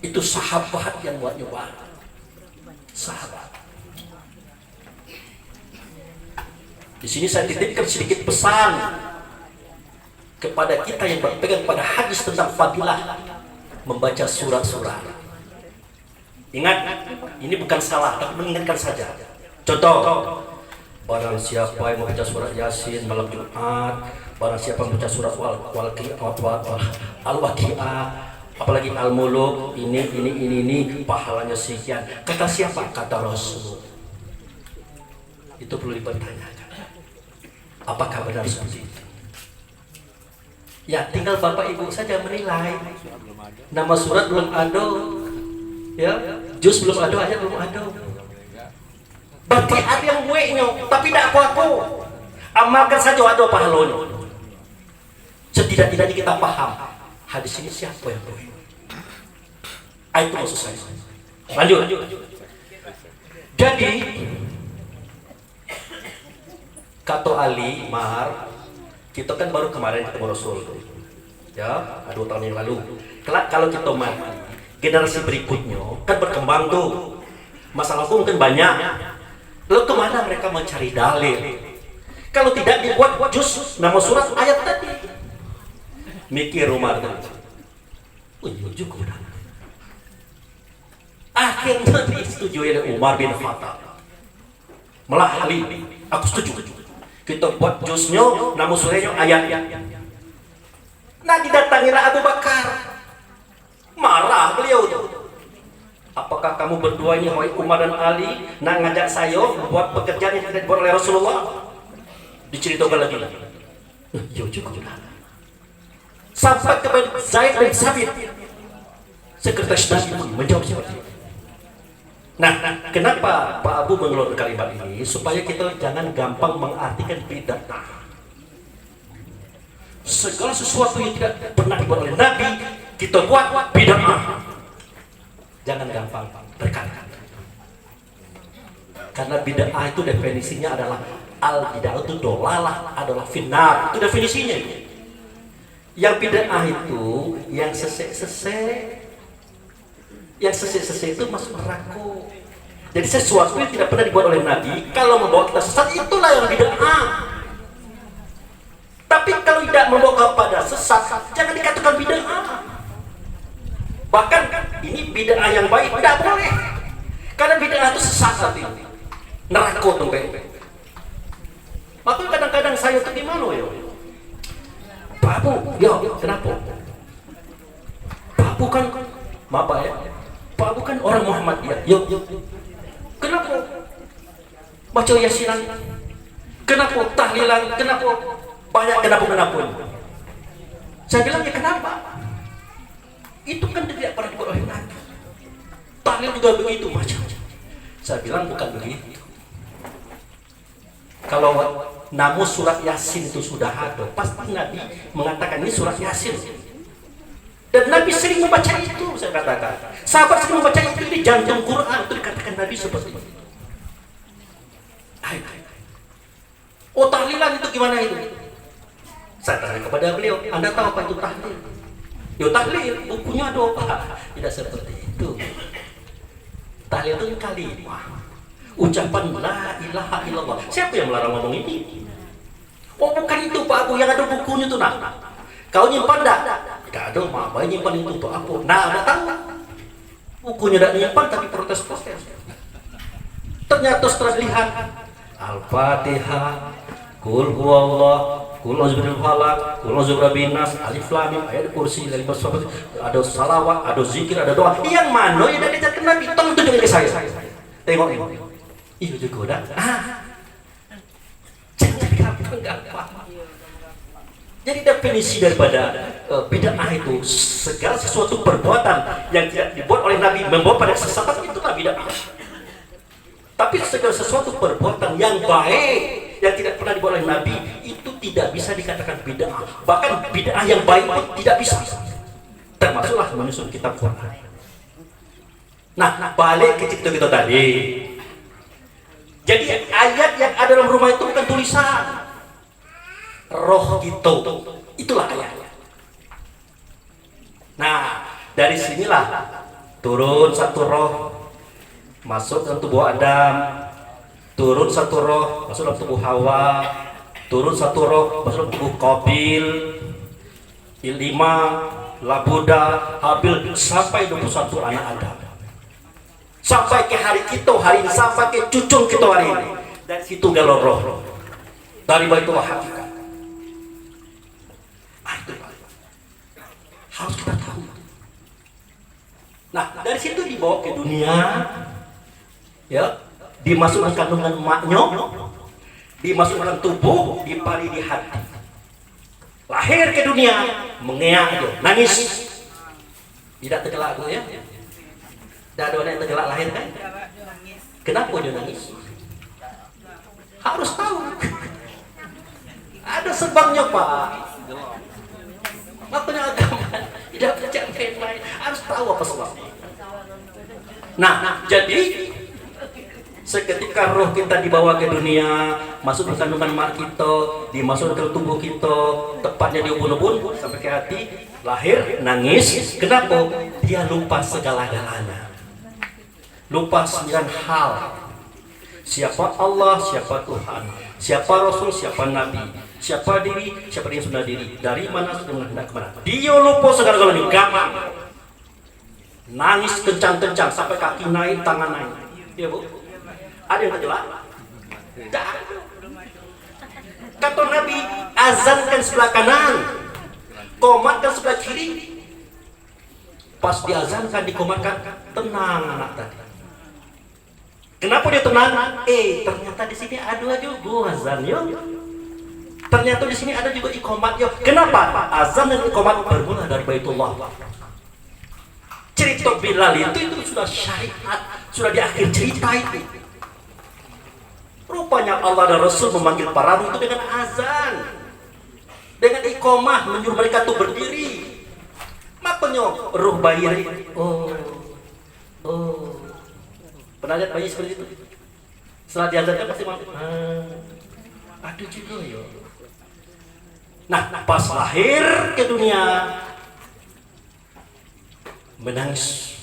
Itu sahabat yang buat nyoba. Sahabat. Di sini saya titipkan sedikit pesan kepada kita yang berpegang pada hadis tentang fadilah membaca surat-surat. Ingat, ini bukan salah, tapi mengingatkan saja. Contoh, barang siapa yang membaca surat Yasin malam Jumat, barang siapa membaca surat Al-Waqi'ah, apalagi Al-Muluk, ini pahalanya sekian. Kata siapa? Kata Rasul. Itu perlu dipertanyakan. Apakah benar seperti itu? Ya, tinggal Bapak Ibu saja menilai. Nama surat belum ada, ya, juz belum ada, ayat belum ada. Berarti ada yang buatnya, tapi tidak aku. Amalkan saja ada pahalanya. Setidak-tidaknya kita paham hadis ini siapa yang buat. Itu maksud saya. Lanjut. Jadi kata Ali, Mar, kita kan baru kemarin ketemu Rasul, ya, 2 tahun yang lalu. Kalau kita mati, generasi berikutnya kan berkembang tuh, masalah hukum kan banyak. Lalu kemana mereka mencari dalil? Kalau tidak dibuat juz nama surat ayat tadi. Mikir Umar tadi. Juga udah. Akhirnya disetujui oleh Umar bin Khattab. Malah Ali, aku setuju. Kita buat juznya, nama surahnya ayat. Nah didatangilah Abu Bakar. Marah beliau tuh. Apakah kamu berdua ini, wahai Umar dan Ali, nak ngajak saya membuat pekerjaan yang tidak dibuat oleh Rasulullah? Diceritakan lagi. Ya juga. Sampai kepada Zaid bin Sabit, sekretaris Nabi, menjawab seperti itu. Nah, kenapa Pak Abu mengeluarkan kalimat ini? Supaya kita jangan gampang mengartikan bid'ah. Segala sesuatu yang tidak pernah dibuat oleh Nabi, kita buat bid'ah. Jangan gampang berkata-kata. Karena bid'ah itu definisinya adalah al-bid'ah itu dolalah, adalah finnar. Itu definisinya. Yang bid'ah itu yang sesek-sesek. Yang sesek-sesek itu masuk neraka. Jadi sesuatu yang tidak pernah dibuat oleh Nabi, kalau membawa kita sesat, itulah yang bid'ah. Tapi kalau tidak membawa kepada sesat, jangan dikatakan bid'ah. Bahkan ini bid'ah yang baik tidak boleh, karena bid'ah itu sesat nanti, neraka tuh. Maka kadang-kadang saya tuh gimana ya? Pak Abu, ya kenapa? Pak Abu kan, maaf ya, Pak Abu kan orang Muhammadiyah. Yo, kenapa? Baca yasinan, kenapa tahlilan, kenapa banyak kenapa? Saya bilang ya kenapa? Itu kan tidak pernah dibuat oleh Nabi. Tahlil juga begitu macam. Saya bilang bukan begitu. Kalau namun surat Yasin itu sudah ada, pasti Nabi mengatakan ini surat Yasin. Dan Nabi sering membaca itu, saya katakan. Sahabat sering membaca itu di jantung Quran, itu dikatakan Nabi seperti itu. Oh, tahlilan itu gimana itu? Saya tanya kepada beliau, Anda tahu apa itu tahlil? Yo, tahlil, bukunya ada apa? Tidak seperti itu. Tahlil itu kalimah, ucapan la ilaha illallah. Siapa yang melarang ngomong ini? Oh, bukan itu Pak Abu, yang ada bukunya tuh nah. Kau nyimpan dah? Tidak ada, Mak. Nyimpan itu untuk apa? Nah, ada tahu. Bukunya tidak nyimpan tapi protes-protes. Ternyata setelah lihat Al-Fatihah, Qul huwallah, Qul a'udzu falaq, Qul a'udzu birabbin-nas, alif lam mim, ayat kursi, ada salawat, ada zikir, ada doa. Yang mana yang dari diajarkan Nabi? Tolong tunjukin ke saya. Tengok ini. Iya juga dah. Jadi kapan enggak paham. Jadi definisi daripada bid'ah itu segala sesuatu perbuatan yang tidak dibuat oleh Nabi membawa pada kesesatan, itulah bid'ah. Tapi segala sesuatu perbuatan yang baik yang tidak pernah dibuat oleh Nabi itu tidak bisa dikatakan bid'ah. Bahkan bid'ah yang baik pun tidak bisa. Termasuklah menyusun kitab Quran. Nah, balik ke cerita kita tadi. Jadi ayat yang ada dalam rumah itu bukan tulisan. Roh gitu, itulah ayatnya. Nah, dari sinilah turun satu roh masuk dalam tubuh Adam, turun satu roh masuk dalam tubuh Hawa, turun satu roh masuk dalam tubuh Qabil, Ilma, Labuda, Habil, sampai 21 anak Adam. Sampai ke hari kita hari ini, sampai ke cucung kita hari ini. Dari situ galau roh dari Baitullah hakikat. Harus kita tahu. Nah, dari situ dibawa ke dunia, ya, dimasukkan kandungan emaknya, dimasukkan tubuh, dipari di hati. Lahir ke dunia, mengeak, nangis, tidak tergelak ya. Tidak ada orang yang tergelak lahir kan? Kenapa dia nangis? Harus tahu. Ada sebabnya Pak. Makanya agama tidak percaya main-main, harus tahu apa sebabnya. Nah, jadi seketika roh kita dibawa ke dunia, masuk ke kandungan mak kita, dimasukkan ke tubuh kita, tepatnya di ubun-ubun sampai ke hati, lahir, nangis. Kenapa? Dia lupa segala-galanya. Lupa 9 hal. Siapa Allah, siapa Tuhan, siapa Rasul, siapa Nabi, siapa diri, siapa dia sudah diri, dari mana sudah hendak kemana. Dia lupa segala-galanya, gampang. Nangis kencang-kencang sampai kaki naik, tangan naik. Iya Bu? Ada yang terjelak? Tidak. Kata Nabi, azankan sebelah kanan, komatkan sebelah kiri. Pas diazankan, dikomatkan, tenang anak tadi. Kenapa dia tenang? Ternyata di sini ada juga azan yo. Ternyata di sini ada juga iqamat yo. Kenapa? Azan dan iqamat bermula dari Baitullah. Cerita Bilal itu sudah syariat, sudah di akhir cerita itu. Rupanya Allah dan Rasul memanggil para ruh itu dengan azan, dengan iqamah, menyuruh mereka tuh berdiri. Makanya ruh bayi, pernah lihat bayi seperti itu? Setelah diazankan pasti mampu. Aduh juga ya. Nah, pas lahir ke dunia menangis.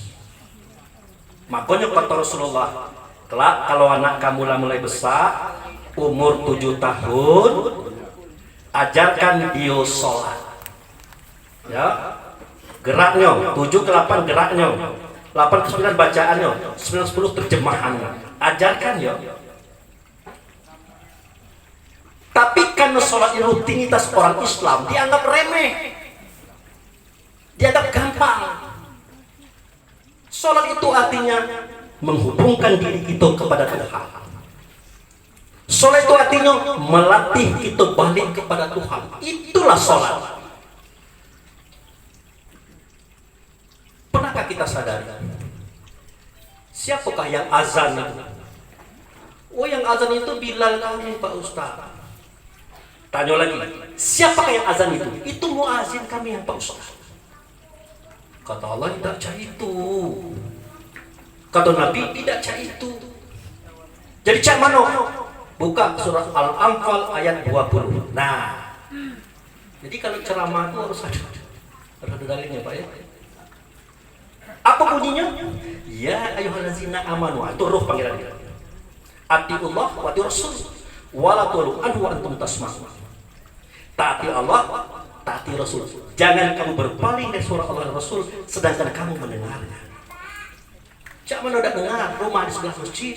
Makanya kata Rasulullah, kelak kalau anak kamu lah mulai besar, umur 7 tahun, ajarkan dia sholat. Ya, geraknya 7 ke 8 geraknya, 8 ke 9 bacaannya, 9 ke 10 terjemahannya. Ajarkan ya. Tapi karena sholat ini rutinitas orang Islam dianggap remeh, dianggap gampang. Sholat itu artinya menghubungkan diri kita kepada Tuhan. Sholat itu artinya melatih kita balik kepada Tuhan. Itulah sholat. Pernahkah kita sadari siapakah yang azan itu? Oh, yang azan itu Bilal kami, Pak Ustaz. Tanya lagi, siapakah yang azan itu? Itu muazin kami yang Pak Ustaz. Kata Allah, tidak cari itu. Kata Nabi, tidak cari itu. Jadi cak mana? Buka surat Al-Anfal ayat 20. Nah, jadi kalau ceramah itu harus ada dalilnya Pak ya. Apa bunyinya? Ya ayyuhallazina amanu. Itu ruh panggilannya. Atiullah wa ati Rasul wala tulu anhu wa antum tasma'un. Taati Allah, taati Rasul. Jangan kamu berpaling dari suara Allah dan Rasul sedangkan kamu mendengarnya. Cak mana udah dengar, rumah di sebelah masjid,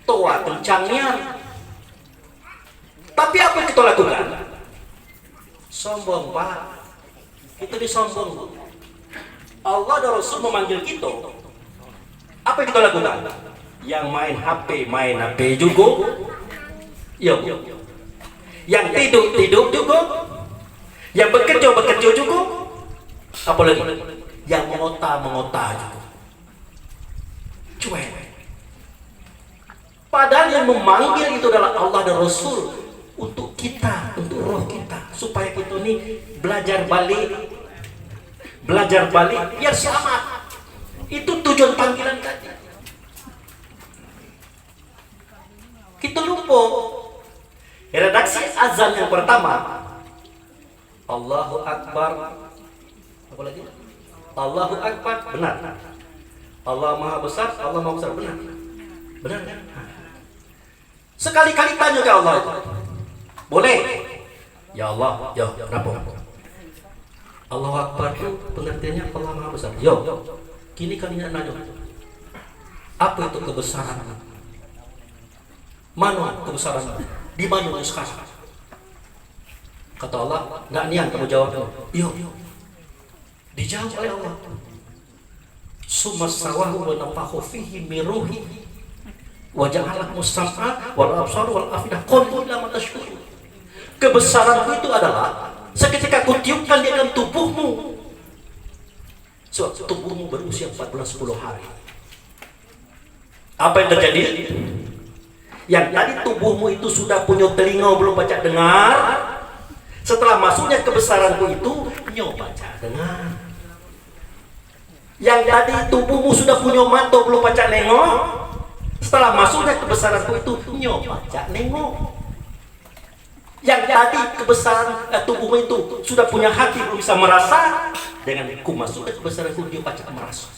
toa kencangnya. Tapi apa yang kita lakukan? Sombong Pak. Itu disombong. Allah dan Rasul memanggil kita. Apa yang kita lakukan? Yang main HP juga. Yo. Yang tidur juga. Yang bekerja juga. Apalagi yang mengota juga. Cuek. Padahal yang memanggil itu adalah Allah dan Rasul untuk kita, untuk roh kita, supaya kita ini belajar balik biar selamat. Itu tujuan panggilan tadi. Kita lupa. Redaksi azan yang pertama, Allahu Akbar. Apa lagi? Allahu Akbar, benar. Allah Maha Besar, Allah Maha Besar, benar. Benar kan? Sekali-kali tanya ke Allah itu. Boleh? Ya Allah, ya, kenapa? Allahu Akbar itu pengertiannya Allah Maha Besar. Yo, kini kalian nanya, apa itu kebesaran? Mana kebesaran? Di mana sekarang? Kata Allah, nggak niat kamu jawab. Yo, dijawab oleh Allah. Summa sawahu wa nafakhu fihi min ruhi wa ja'ala mustam'a wal absar wal afidah qalilan ma tashkurun. Kebesaranku itu adalah seketika aku tiupkan di dalam tubuhmu. Sebab tubuhmu berusia 14-10 hari. Apa yang terjadi? Yang tadi tubuhmu itu sudah punya telinga belum baca dengar. Setelah masuknya kebesaranku itu nyo baca dengar. Yang tadi tubuhmu sudah punya mata belum baca nengok. Setelah masuknya kebesaranku itu nyo baca nengok. Yang tadi kebesaran tubuhmu itu sudah punya hati belum bisa merasa. Dengan ku masuknya kebesaranku dia baca merasa.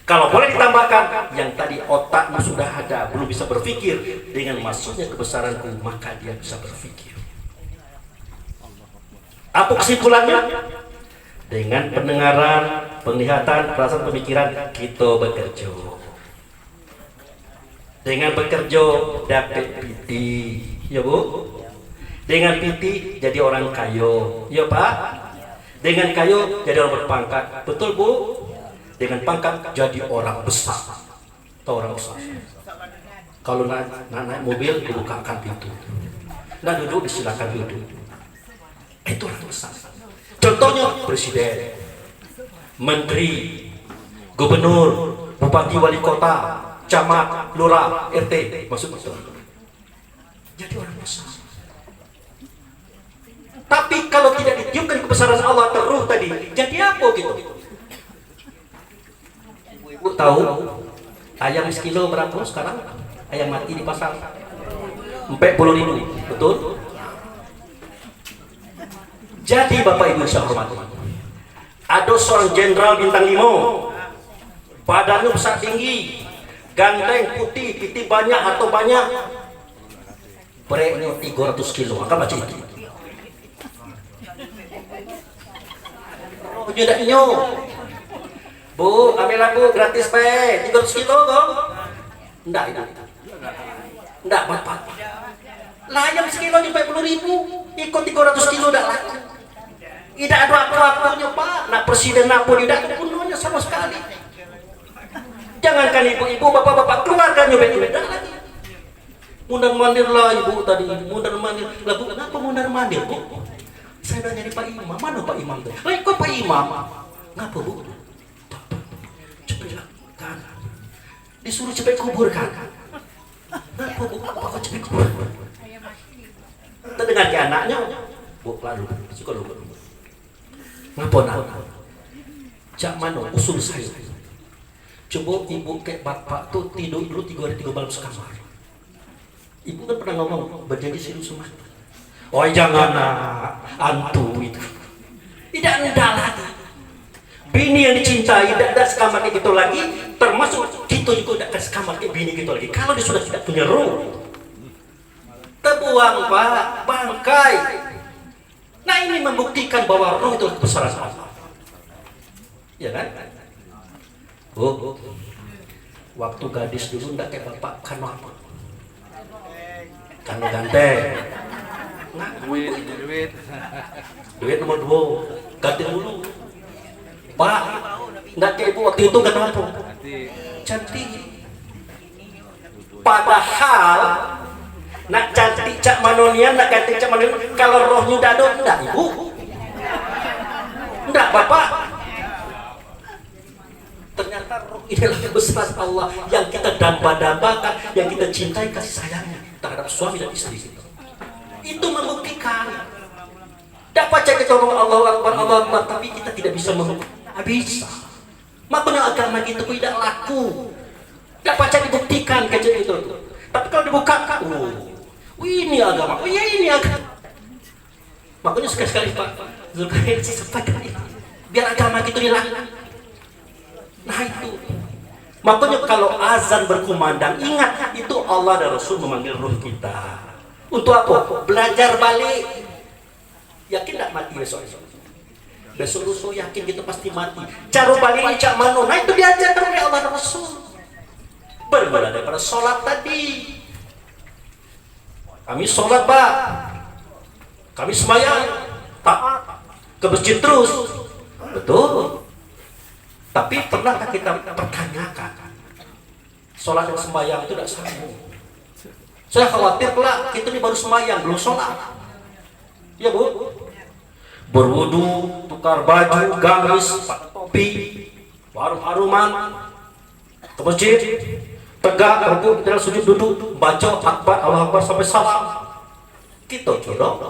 Kalau boleh ditambahkan, yang tadi otakmu sudah ada belum bisa berpikir, dengan masuknya kebesaranku maka dia bisa berpikir. Apa kesimpulannya? Dengan pendengaran, penglihatan, perasaan, pemikiran kita bekerja. Dengan bekerja dapat piti, ya Bu. Dengan piti jadi orang kaya, ya Pak. Dengan kaya jadi orang berpangkat, betul Bu. Dengan pangkat jadi orang besar. Tahu orang besar? Kalau naik mobil dibukakan pintu. Nah duduk disilakan duduk. Itu orang besar. Contohnya presiden, menteri, gubernur, bupati, wali kota, camat, lurah, RT, maksud itu. Jadi orang besar. Tapi kalau tidak ditiupkan kebesaran Allah terus tadi, jadi apa gitu? Ibu tahu ayam sekilo berapa sekarang? Ayam mati di pasar 40.000, betul? Jadi Bapak Ibu saya hormati, ada seorang jenderal bintang 5, badannya besar tinggi, ganteng, putih, titik banyak atau banyak, beratnya 300 kilo, angka baca itu. Oh, tidak nyo. Bu, ambil aku gratis pe, 300 kilo dong. Enggak. Enggak, Bapak. Layang sekilo nyampe 10.000, ikut 300 kilo enggak laku. Tidak ada apa-apanya Pak. Nah presiden pun tidak ada gunanya sama sekali. Jangankan ibu-ibu, bapak-bapak, keluarganya beda lagi. Mundar-mandir lah ibu tadi, mundar-mandir. Lah Bu, kenapa mundar-mandir Bu? Saya udah nyari Pak Imam, mana Pak Imam tuh? Lah ikut Pak Imam. Ngapa Bu? Kan disuruh cepet kuburkan. Ngapa Bu? Apa kok cepet kubur? Terdengar ke anaknya, Bu, lalu, suka lupa. Ngapa nak? Cak mano usul saya. Coba ibu kayak bapak tuh tidur dulu 3 hari 3 malam sekamar. Ibu kan pernah ngomong berjanji hidup semati. Oh jangan nak, antu itu. Tidak endah lagi. Bini yang dicintai tidak sekamar kayak gitu lagi, termasuk kita juga tidak sekamar kayak bini gitu lagi. Kalau dia sudah tidak punya roh, terbuang Pak, bangkai. Nah ini membuktikan bahwa roh itu kebesaran Allah. Ya kan? Oh, waktu gadis dulu enggak kayak bapak kan apa? Kan ganteng. Nah, duit nomor 2, ganti dulu. Pak, enggak kayak ibu waktu itu kan apa? Cantik. Padahal nak cantik cak manonian, nak cantik cak manonian, kalau rohnya udah ada, enggak ibu? Enggak bapak? Ternyata roh inilah kebesaran Allah yang kita damba-dambakan, yang kita cintai kasih sayangnya terhadap suami dan istri kita. Itu membuktikan. Dapat cek kita ngomong Allah Akbar, tapi kita tidak bisa membuktikan. Bisa. Makanya agama kita tidak laku. Dapat cek dibuktikan kayak itu. Tapi kalau dibuka, ini agama. Oh iya ini agama. Makanya sekali-sekali Pak Zulkarnain sampaikan itu. Biar agama kita dilakukan. Nah itu. Makanya kalau azan berkumandang, ingat itu Allah dan Rasul memanggil ruh kita. Untuk apa? Belajar balik. Yakin tak mati besok-besok? Besok yakin kita pasti mati. Cara balik cak mano. Nah itu diajarkan oleh Allah dan Rasul. Berbeda daripada sholat tadi. Kami sholat Pak, kami semayang, taat, ke masjid terus. Betul. Tapi pernahkah kita pertanyakan sholat dan semayang itu tidak sambung? Saya khawatir lah kita ini baru semayang belum sholat. Ya Bu, berwudu, tukar baju, gamis, topi, harum-haruman, ke masjid, tegak, rukuk, kita sujud duduk, baca akbar, Allah Akbar sampai salam. Kita kira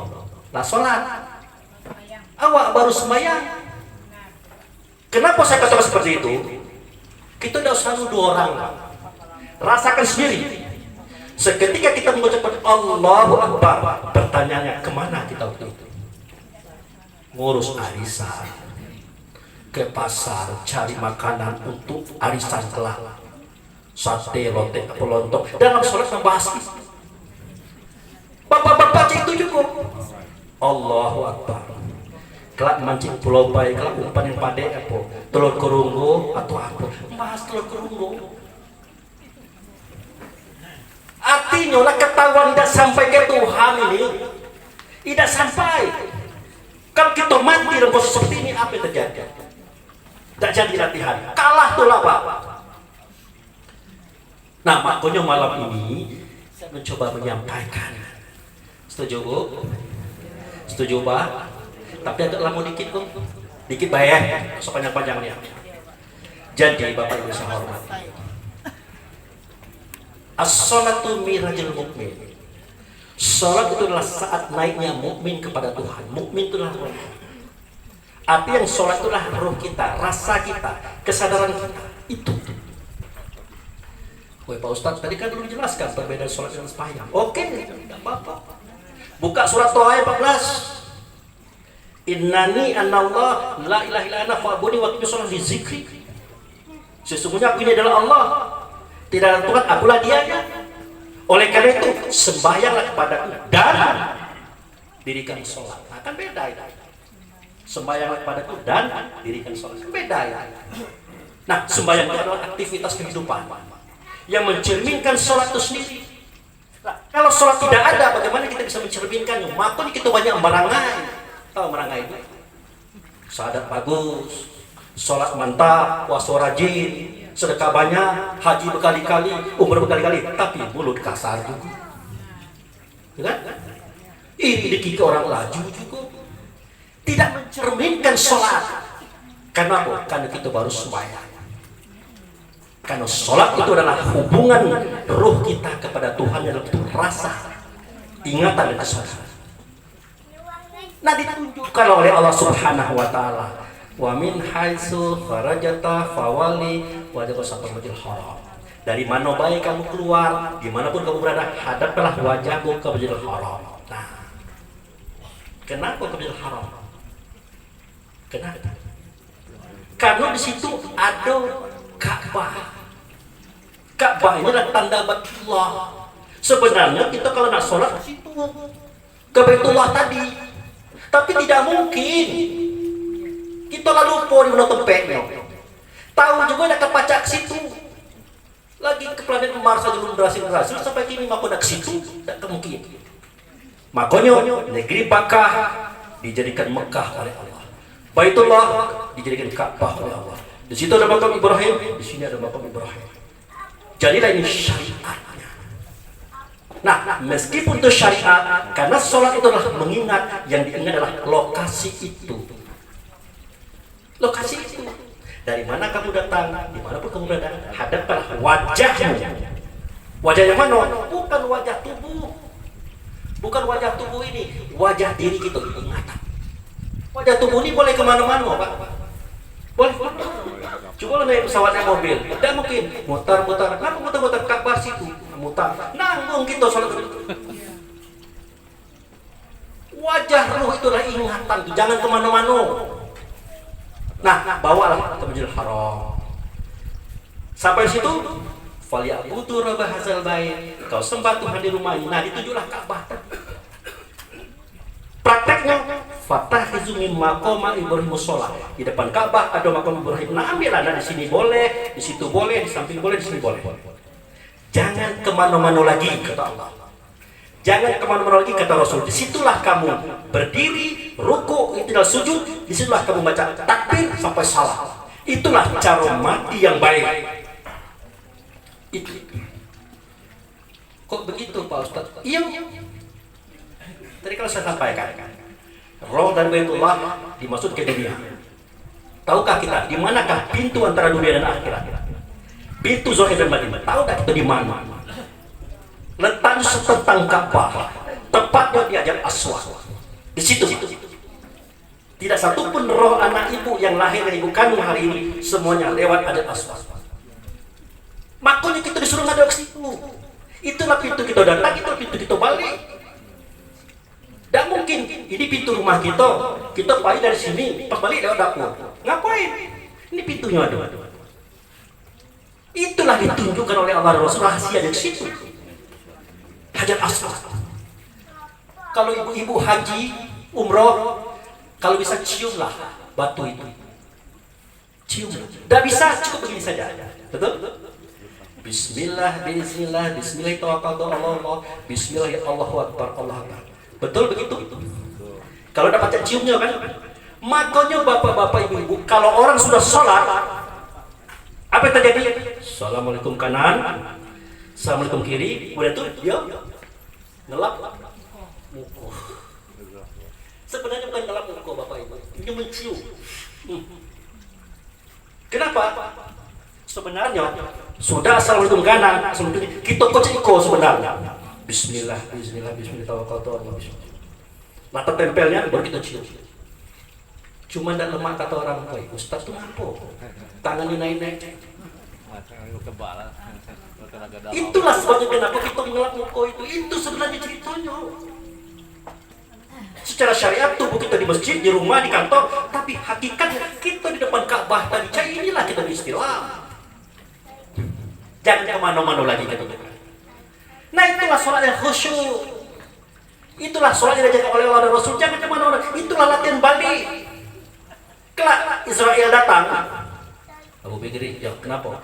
lah sholat. Awak baru semayang. Kenapa saya katakan seperti itu? Kita tidak usah dua orang. Rasakan sendiri. Seketika kita mengucapkan Allahu Akbar, pertanyaannya kemana kita waktu itu? Ngurus arisan, ke pasar cari makanan untuk arisan kelak, sate, lotek, pelontok. Dalam sholat membahas itu. Bapak-bapak itu cukup. Allahu Akbar. Kelak mancing pulau bayi, kelak umpan yang pandai apa? Telur kerunggu atau apa? Bahas telur kerunggu. Artinya lah ketahuan tidak sampai ke Tuhan ini, tidak sampai. Kalau kita mati dalam posisi seperti ini, apa yang terjadi? Tak jadi latihan, kalah tuh lah Pak. Nah makanya malam ini saya mencoba menyampaikan. Setuju Bu? Setuju Pak? Tapi agak lama dikit kok. Dikit bayar, sepanjang-panjangnya. Jadi Bapak Ibu saya hormati. As-salatu mirajul mukmin. Salat itu adalah saat naiknya mukmin kepada Tuhan. Mukmin itu adalah roh. Arti yang salat itu adalah roh kita, rasa kita, kesadaran kita. Itu. Woi Pak Ustadz, tadi kan belum dijelaskan perbedaan salat dengan sembahyang. Oke, tidak apa-apa. Buka surat Toha ayat 14. Innani anallah la ilaha illa ana fa'budni wa qimis shalah li zikri. Sesungguhnya aku ini adalah Allah, tidak ada Tuhan, akulah dianya. Oleh karena itu sembahyanglah kepadaku dan dirikan sholat. Nah, kan beda ya. Sembahyanglah kepadaku dan dirikan sholat, kan beda ya. Nah, sembahyang itu adalah aktivitas kehidupan yang mencerminkan sholat itu sendiri. Nah, kalau sholat tidak ada, bagaimana kita bisa mencerminkannya? Makanya kita banyak merangai. Tahu merangai itu? Sahadat bagus, sholat mantap, puasa rajin, sedekah banyak, haji berkali-kali, umrah berkali-kali, tapi mulut kasar juga. Ya kan? Iri dikiki orang laju juga. Tidak mencerminkan sholat. Karena apa? Karena kita baru sembahyang. Karena sholat itu adalah hubungan ruh kita kepada Tuhan yang betul rasa, ingatan dan kesadaran. Nah, ditunjukkan oleh Allah Subhanahu wa taala, wa min haitsu kharajata fawali wajhaka syatrul haram. Dari mana baik kamu keluar, dimanapun kamu berada, hadaplah wajahmu ke Masjidil Haram. Nah, kenapa ke Masjidil Haram? Kenapa? Karena di situ ada Ka'bah. Ka'bah ini adalah tanda Baitullah. Sebenarnya kita kalau nak sholat di situ ke Baitullah tadi, tapi tidak mungkin kita lalu lupa di mana tempatnya. Tahu juga ada kepacak ke situ. Lagi ke planet Mars saja belum berhasil sampai kini maka nak ke situ tidak mungkin. Makanya negeri Makkah dijadikan Mekah oleh Allah. Baitullah dijadikan Ka'bah oleh Allah. Di situ ada makam Ibrahim, di sini ada makam Ibrahim. Jadilah ini syariatnya. Nah, meskipun itu syariat, karena sholat itu adalah mengingat, yang diingat adalah lokasi itu. Lokasi itu. Dari mana kamu datang, dimanapun kamu berada, hadaplah wajahmu. Wajah yang mana? Bukan wajah tubuh. Bukan wajah tubuh ini, wajah diri kita, ingatan. Wajah tubuh ini boleh kemana-mana, Pak. Boleh. Coba naik pesawat naik mobil, tidak mungkin mutar-mutar. Kenapa mutar-mutar? Ka'bah situ, mutar. Nanggung kita sholat. Wajah ruh itu adalah ingatan, jangan kemana-mana. Nah, bawalah ke Masjidil Haram. Sampai situ, falyabudu rabb hadzal bait. Kau sembah Tuhan di rumah ini. Nah, ditujulah Ka'bah. Prakteknya, fatakhizu min maqama Ibrahim shalah. Di depan Ka'bah ada makam Ibrahim. Nah, ambil ada di sini boleh, di situ boleh, di samping boleh, di sini boleh. Jangan kemana-mana lagi, kata Allah. Jangan kemana-mana lagi, kata Rasul. Disitulah kamu berdiri, ruku, itulah sujud. Disitulah kamu baca takbir sampai salam. Itulah cara mati yang baik. Itu. Kok begitu, Pak Ustaz? Iya. Tadi kalau saya sampaikan, roh dan Baitullah dimaksud ke dunia. Tahukah kita di manakah pintu antara dunia dan akhirat? Pintu zahir dan batin. Tahukah kita di mana? Letaknya setentang Ka'bah, tepatnya di Hajar Aswad. Di situ. Tidak satu pun roh anak ibu yang lahir dari ibu kandung hari ini semuanya lewat Hajar Aswad. Makanya kita disuruh ngadep ke situ. Itulah pintu kita datang, itulah pintu kita balik. Tidak mungkin, ini pintu rumah kita balik dari sini, pas balik lewat dapur. Ngapain? Ini pintunya ada. Itulah ditunjukkan oleh Allah Rasul, rahasia di situ. Hajar Aswad. Kalau ibu-ibu haji, umroh, kalau bisa ciumlah batu itu. Cium. Tidak bisa, cukup begini saja. Betul? Bismillah, bismillah, bismillah, tawakkaltu Allah, bismillah, Allahu Akbar, Allahu Akbar. Betul begitu? Kalau dapat ciumnya kan? Makanya bapak-bapak ibu-ibu, kalau orang sudah sholat, apa yang terjadi? Assalamualaikum kanan, assalamualaikum kiri, kemudian itu dia ngelap muka. Sebenarnya bukan ngelap muka bapak ibu, ini mencium. Kenapa? Sebenarnya sudah assalamualaikum kanan, assalamualaikum kiri, kita kociko sebenarnya. Bismillah, bismillah, bismillah, tawakkaltu Allah, bismillah. Nah, tempelnya baru kita cium. Cuma tidak lemah kata orang tua. Ustaz tuh apa? Tangannya naik-naik. Itulah sebabnya kenapa kita mengelap muka itu. Itu sebenarnya ceritanya. Secara syariat tubuh kita di masjid, di rumah, di kantor, tapi hakikatnya kita di depan Ka'bah tadi. Inilah kita beristilah. Jangan kemana-mana lagi kita. Nah itulah sholat yang khusyuk. Itulah sholat yang diajarkan oleh Allah dan Rasul. Jangan kemana-mana. Itulah latihan balik. Kelak Israel datang. Abu Bakar, ya kenapa?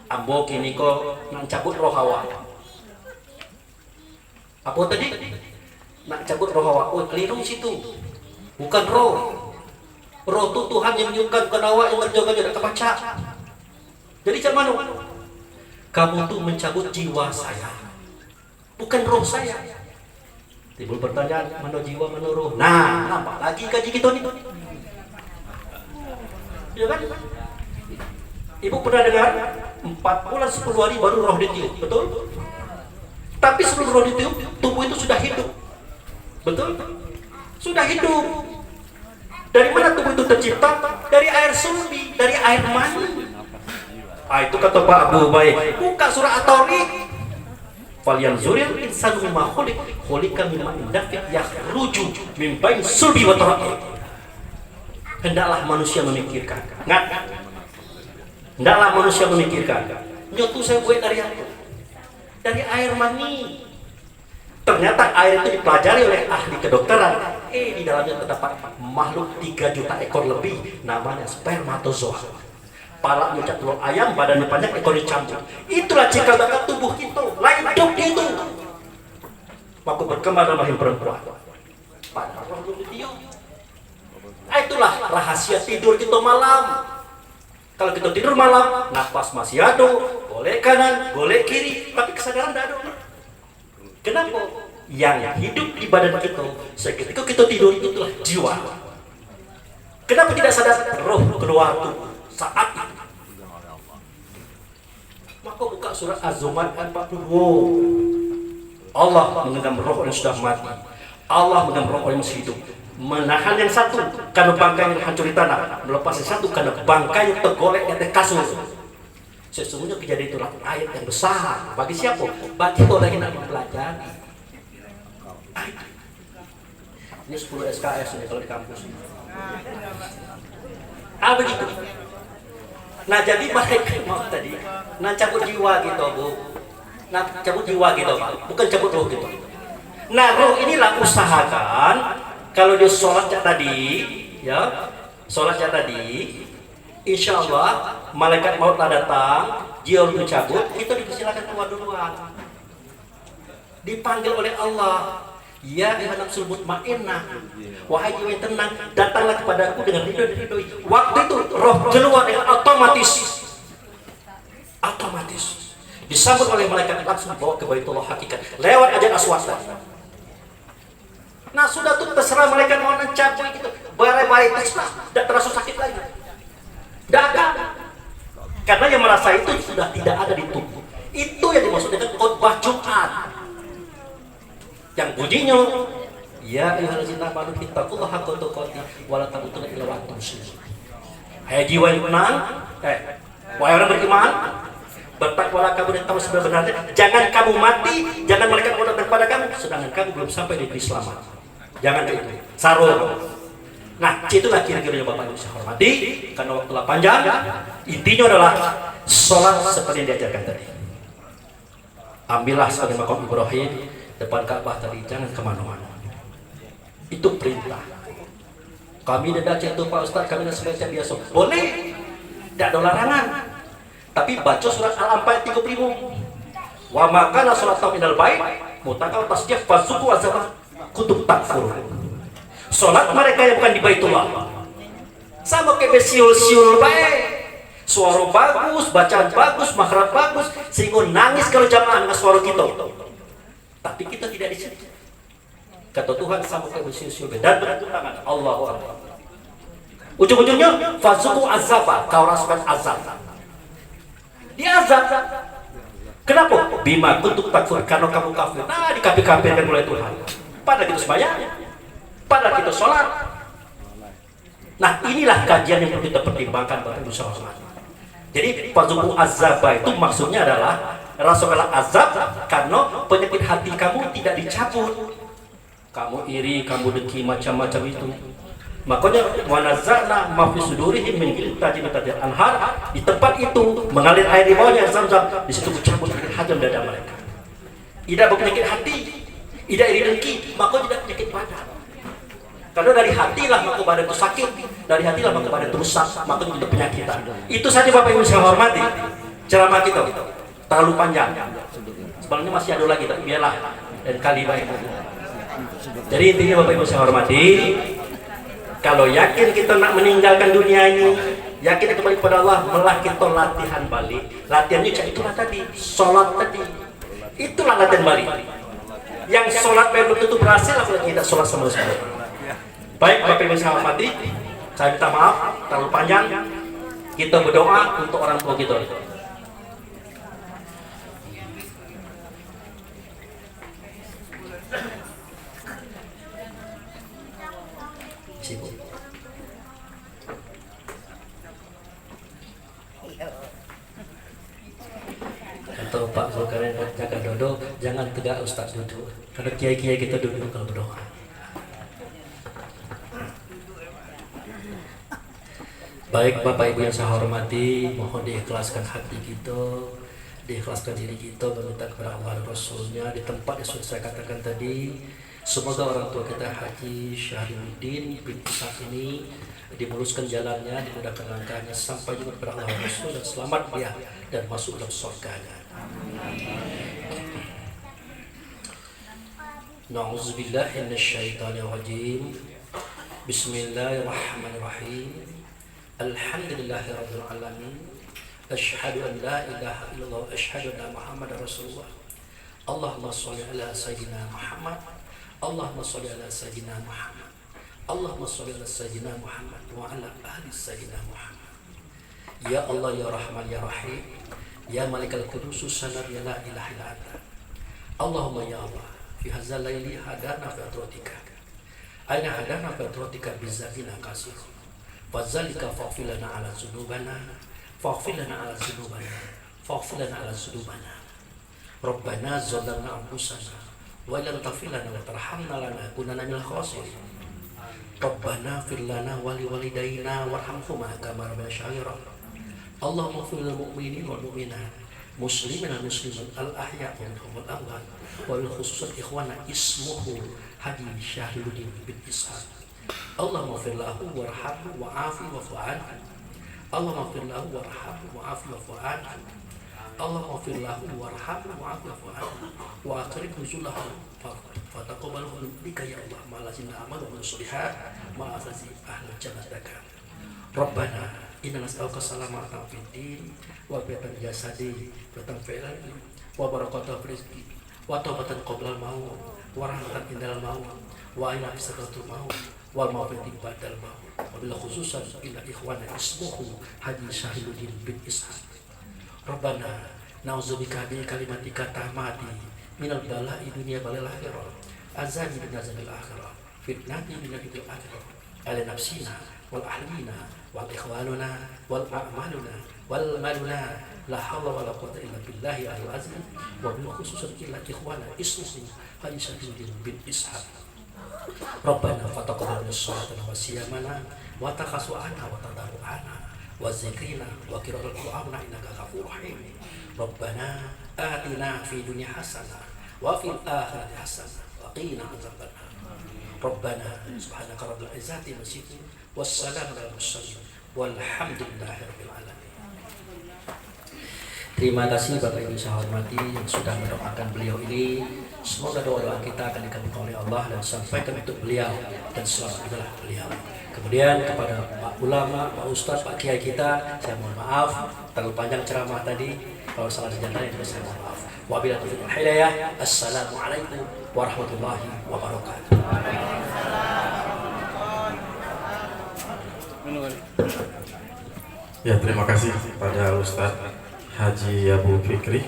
Ambo kini kok nak cabut roh Hawa. Apa tadi? Nak cabut roh Hawa. Oh keliru situ. Bukan roh. Roh itu Tuhan yang menyukai bukan Hawa yang berjaga tidak kebaca. Jadi macam mana? Kamu tuh mencabut jiwa saya, bukan roh saya. Timbul pertanyaan, mana jiwa, mana roh? Nah, apa lagi kaji kita nih? Ya kan? Ibu pernah dengar 4 bulan 10 hari baru roh ditiup, betul? Tapi sebelum roh ditiup, tubuh itu sudah hidup, betul? Sudah hidup. Dari mana tubuh itu tercipta? Dari air sulbi, dari air mani. Itu kata Pak Abu Baik. Buka surah At-Tariq. Falyanzuril insanu mimma khuliqa mimma dafiq yakhruju min bain sulbi wa taraqib. Hendaklah manusia memikirkan. Hendaklah manusia memikirkan. Nyotu saya buat dari apa? Dari air mani. Ternyata air itu dipelajari oleh ahli kedokteran. Di dalamnya terdapat makhluk 3 juta ekor lebih, namanya spermatozoa. Kepala macam telur ayam, badannya panjang, ekornya campur. Itulah cikal bakal tubuh kita. Lain hidup itu. Waktu berkembang dalam rahim perempuan. Padahal roh belum ditiup. Itulah rahasia tidur kita malam. Kalau kita tidur malam, nafas masih ada, boleh kanan, boleh kiri, tapi kesadaran tidak ada. Kenapa? Yang hidup di badan kita, seketika kita tidur itulah jiwa. Kenapa tidak sadar? Roh keluar tubuh saat itu. Maka buka surat Az-Zumar 42. Allah menggenggam roh yang sudah mati. Allah menggenggam roh yang masih hidup. Menahan yang satu karena bangkai yang hancur di tanah, melepas yang satu karena bangkai yang tergolek di atas kasur. Sesungguhnya kejadian itulah ayat yang besar. Bagi siapa? Bagi orang yang nak mempelajari. Ini 10 SKS ini kalau di kampus. Begitu. Nah jadi mereka mau tadi, nah cabut jiwa gitu Bu, nah cabut jiwa gitu Pak, bukan cabut roh gitu. Nah roh inilah usahakan kalau dia sholatnya tadi, ya sholatnya tadi, insya Allah malaikat maut telah datang, jiwa itu cabut, itu dipersilakan keluar duluan, dipanggil oleh Allah. Ya ayuhan nafsul mutmainnah, wahai jiwa yang tenang, datanglah kepadaku dengan ridho dan ridhoi. Waktu itu roh keluar dengan otomatis disambut oleh malaikat, langsung dibawa ke Baitullah Hakikat lewat ajan aswata. Nah sudah tuh terserah malaikat mau mencabut gitu, bare-bare terserah, tidak terasa sakit lagi, tidak akan, karena yang merasa itu sudah tidak ada di tubuh. Itu yang dimaksud dengan khotbah Jumat. Yang bunyinya ya ayyuhallazina amanu ittaqullaha haqqa tuqatih wa la tamutunna illa wa antum muslimun. Hai jiwa yang tenang, wahai orang beriman, bertakwalah kamu dan tahu sebenarnya, jangan kamu mati, jangan malaikat mau datang kepada kamu sedangkan kamu belum sampai di negeri selamat. Jangan itu. Sarung. Nah, itulah kira-kira Bapak Ibu saya hormati, karena waktu telah panjang. Intinya adalah sholat seperti yang diajarkan tadi. Ambillah sebagai maqam Ibrahim depan Ka'bah tadi, jangan kemana-mana. Itu perintah. Kami tidak itu Pak Ustaz, kami tidak sebaca biasa. Boleh, tidak ada larangan. Tapi baca surat Al-Anfal 35. Wa makana sholat minal bait mutakal tasjih fasuku azab kutub takfur. Sholat mereka yang bukan di Baitullah sama kayak siul-siul baik. Suara bagus, bacaan bagus, makhraj bagus, sehingga nangis kalau jamaah dengan suara kita. Tapi kita tidak di sini. Kata Tuhan sama kayak bersiul-siul dan bertangan Allahu Akbar. Ujung-ujungnya fasuku azaba, kau rasakan azab. Dia azab. Kenapa? Bima kuntum takfur, karena kamu kafir. Nah, dikafir-kafirkan oleh Tuhan. Padahal kita sembahyang, padahal kita sholat. Nah, inilah kajian yang perlu kita pertimbangkan Bapak Ibu saudara. Jadi fasuku azaba itu maksudnya adalah rasakanlah azab karena penyakit hati kamu tidak dicabut. kamu iri, kamu dengki, macam-macam itu. Makanya wanazana ma fi sudurihim min ghillin tajri anhar, di tempat itu mengalir air di bawahnya Zam-Zam, di situ bercampur dengan hajam dada mereka. Tidak berpenyakit hati, tidak iri dengki, maka tidak penyakit badan. Karena dari hatilah maka badan itu sakit, dari hatilah maka badan itu rusak, maka itu penyakitan. Itu saja Bapak Ibu saya hormati. Ceramah kita terlalu panjang. Sebenarnya masih ada lagi, tapi biarlah dan kali baik. Jadi intinya Bapak Ibu saya hormati, kalau yakin kita nak meninggalkan dunia ini, yakin kembali kepada Allah, malah kita latihan balik. Latihannya itulah tadi, sholat tadi. Itulah latihan balik. Yang sholat belum tentu berhasil, apalagi tidak sholat sama sekali. Baik Bapak Ibu saya hormati, saya minta maaf terlalu panjang. Kita berdoa untuk orang tua kita. Sibuk. Atau Pak Zulkarnain jaga dodo, jangan tegak Ustaz duduk. Karena kiai-kiai kita duduk kalau berdoa. Baik Bapak Ibu yang saya hormati, mohon diikhlaskan hati kita, diikhlaskan diri kita, meminta kepada Allah dan Rasulnya di tempat yang sudah saya katakan tadi. Semoga orang tua kita Haji Syahriuddin bin Ishaq ini dimuluskan jalannya, dimudahkan langkahnya sampai juga kepada Allah dan Rasul, dan selamat dia dan masuk dalam surganya. Na'udzubillahi minasyaitonirrajim. Bismillahirrahmanirrahim. Alhamdulillahirabbil alamin. Asyhadu an la ilaha illallah, asyhadu anna Muhammadar Rasulullah. Allahumma shalli ala sayyidina Muhammad. Allahumma shalli ala sayyidina Muhammad. Allahumma shalli ala sayyidina Muhammad wa ala ahli sayyidina Muhammad. Ya Allah ya Rahman ya Rahim. Ya Malikal Qudus sanar ya la ilaha illa anta. Allahumma ya Allah, fi hadzal laili hadana fi atratika. Aina hadana fi atratika bizatina kasir. Fadzalika faghfirlana ala dzunubana. Faghfirlana ala dzunubana. Faghfirlana ala dzunubana. Rabbana zalamna anfusana wa illam taghfir lana wa tarhamna lanakunanna minal khasirin. Rabbana fir lana wa liwalidayna warhamhuma kama rabbayana shaghira. Allahumma ighfir lil mu'minin wal mu'minat, muslimin wal muslimat, al ahya' minhum wal amwat, wa bil khusus ikhwana ismuhu Haji Syahriuddin bin Ishaq. Allahumma ighfir lahu warhamhu wa'afi wa'fu anhu. Allahumma ighfir lahu warhamhu wa'afi wa'fu anhu. Allahumma ighfir lahu warhamhu wa'afi wa'fu anhu wa akrim nuzulahu fataqabbalhu minka ya Allah ma lazina amanu wa sholihat ma azazi ahli jannataka. Rabbana inna nas'aluka salamatan fid din wa batan jasadi wa tanfi'lan wa barakatan fil rizqi wa taubatan qabla al-maut wa rahmatan indal maut wa ila bisratul maut wal maghfirati ba'dal maut wa bil khususan ila ikhwana ismuhu Haji Syahriuddin bin Ishaq. Rabbana na'udzubika bi kalimatika tamati minal bala'i dunya balal akhirah, azabi bin azabil akhirah, fitnati bin fitnatil akhirah, ala nafsina wal ahlina wal ikhwanuna wal a'maluna wal maluna, la hawla wala quwwata illa billahi al azim, wa bil khususan illa ikhwana ismuhu Haji Syahriuddin bin Ishaq. Rabbana fataqabbal sholata wa siyamana wa taqasu'ana wa tadarru'ana wa zikrina wa qira'atul qur'ana innaka ghafurur rahim. Rabbana atina fi dunya hasanah wa fil akhirati hasanah wa qina adzabannar. Rabbana subhanaka rabbil izzati amma yasifun wassalamu alal mursalin walhamdulillahi rabbil alamin. Terima kasih Bapak Ibu saya hormati yang sudah mendoakan beliau ini. Semoga doa-doa kita akan dikabulkan oleh Allah dan sampaikan untuk beliau dan selamat adalah beliau. Kemudian kepada Pak Ulama, Pak Ustadz, Pak Kiai kita, saya mohon maaf terlalu panjang ceramah tadi. Kalau salah sejahtera juga saya mohon maaf. Wabillahi taufiq wal hidayah. Assalamualaikum warahmatullahi wabarakatuh. Ya, terima kasih pada Ustadz Haji Abu Fikri.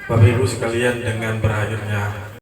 Bapak Ibu sekalian, dengan berakhirnya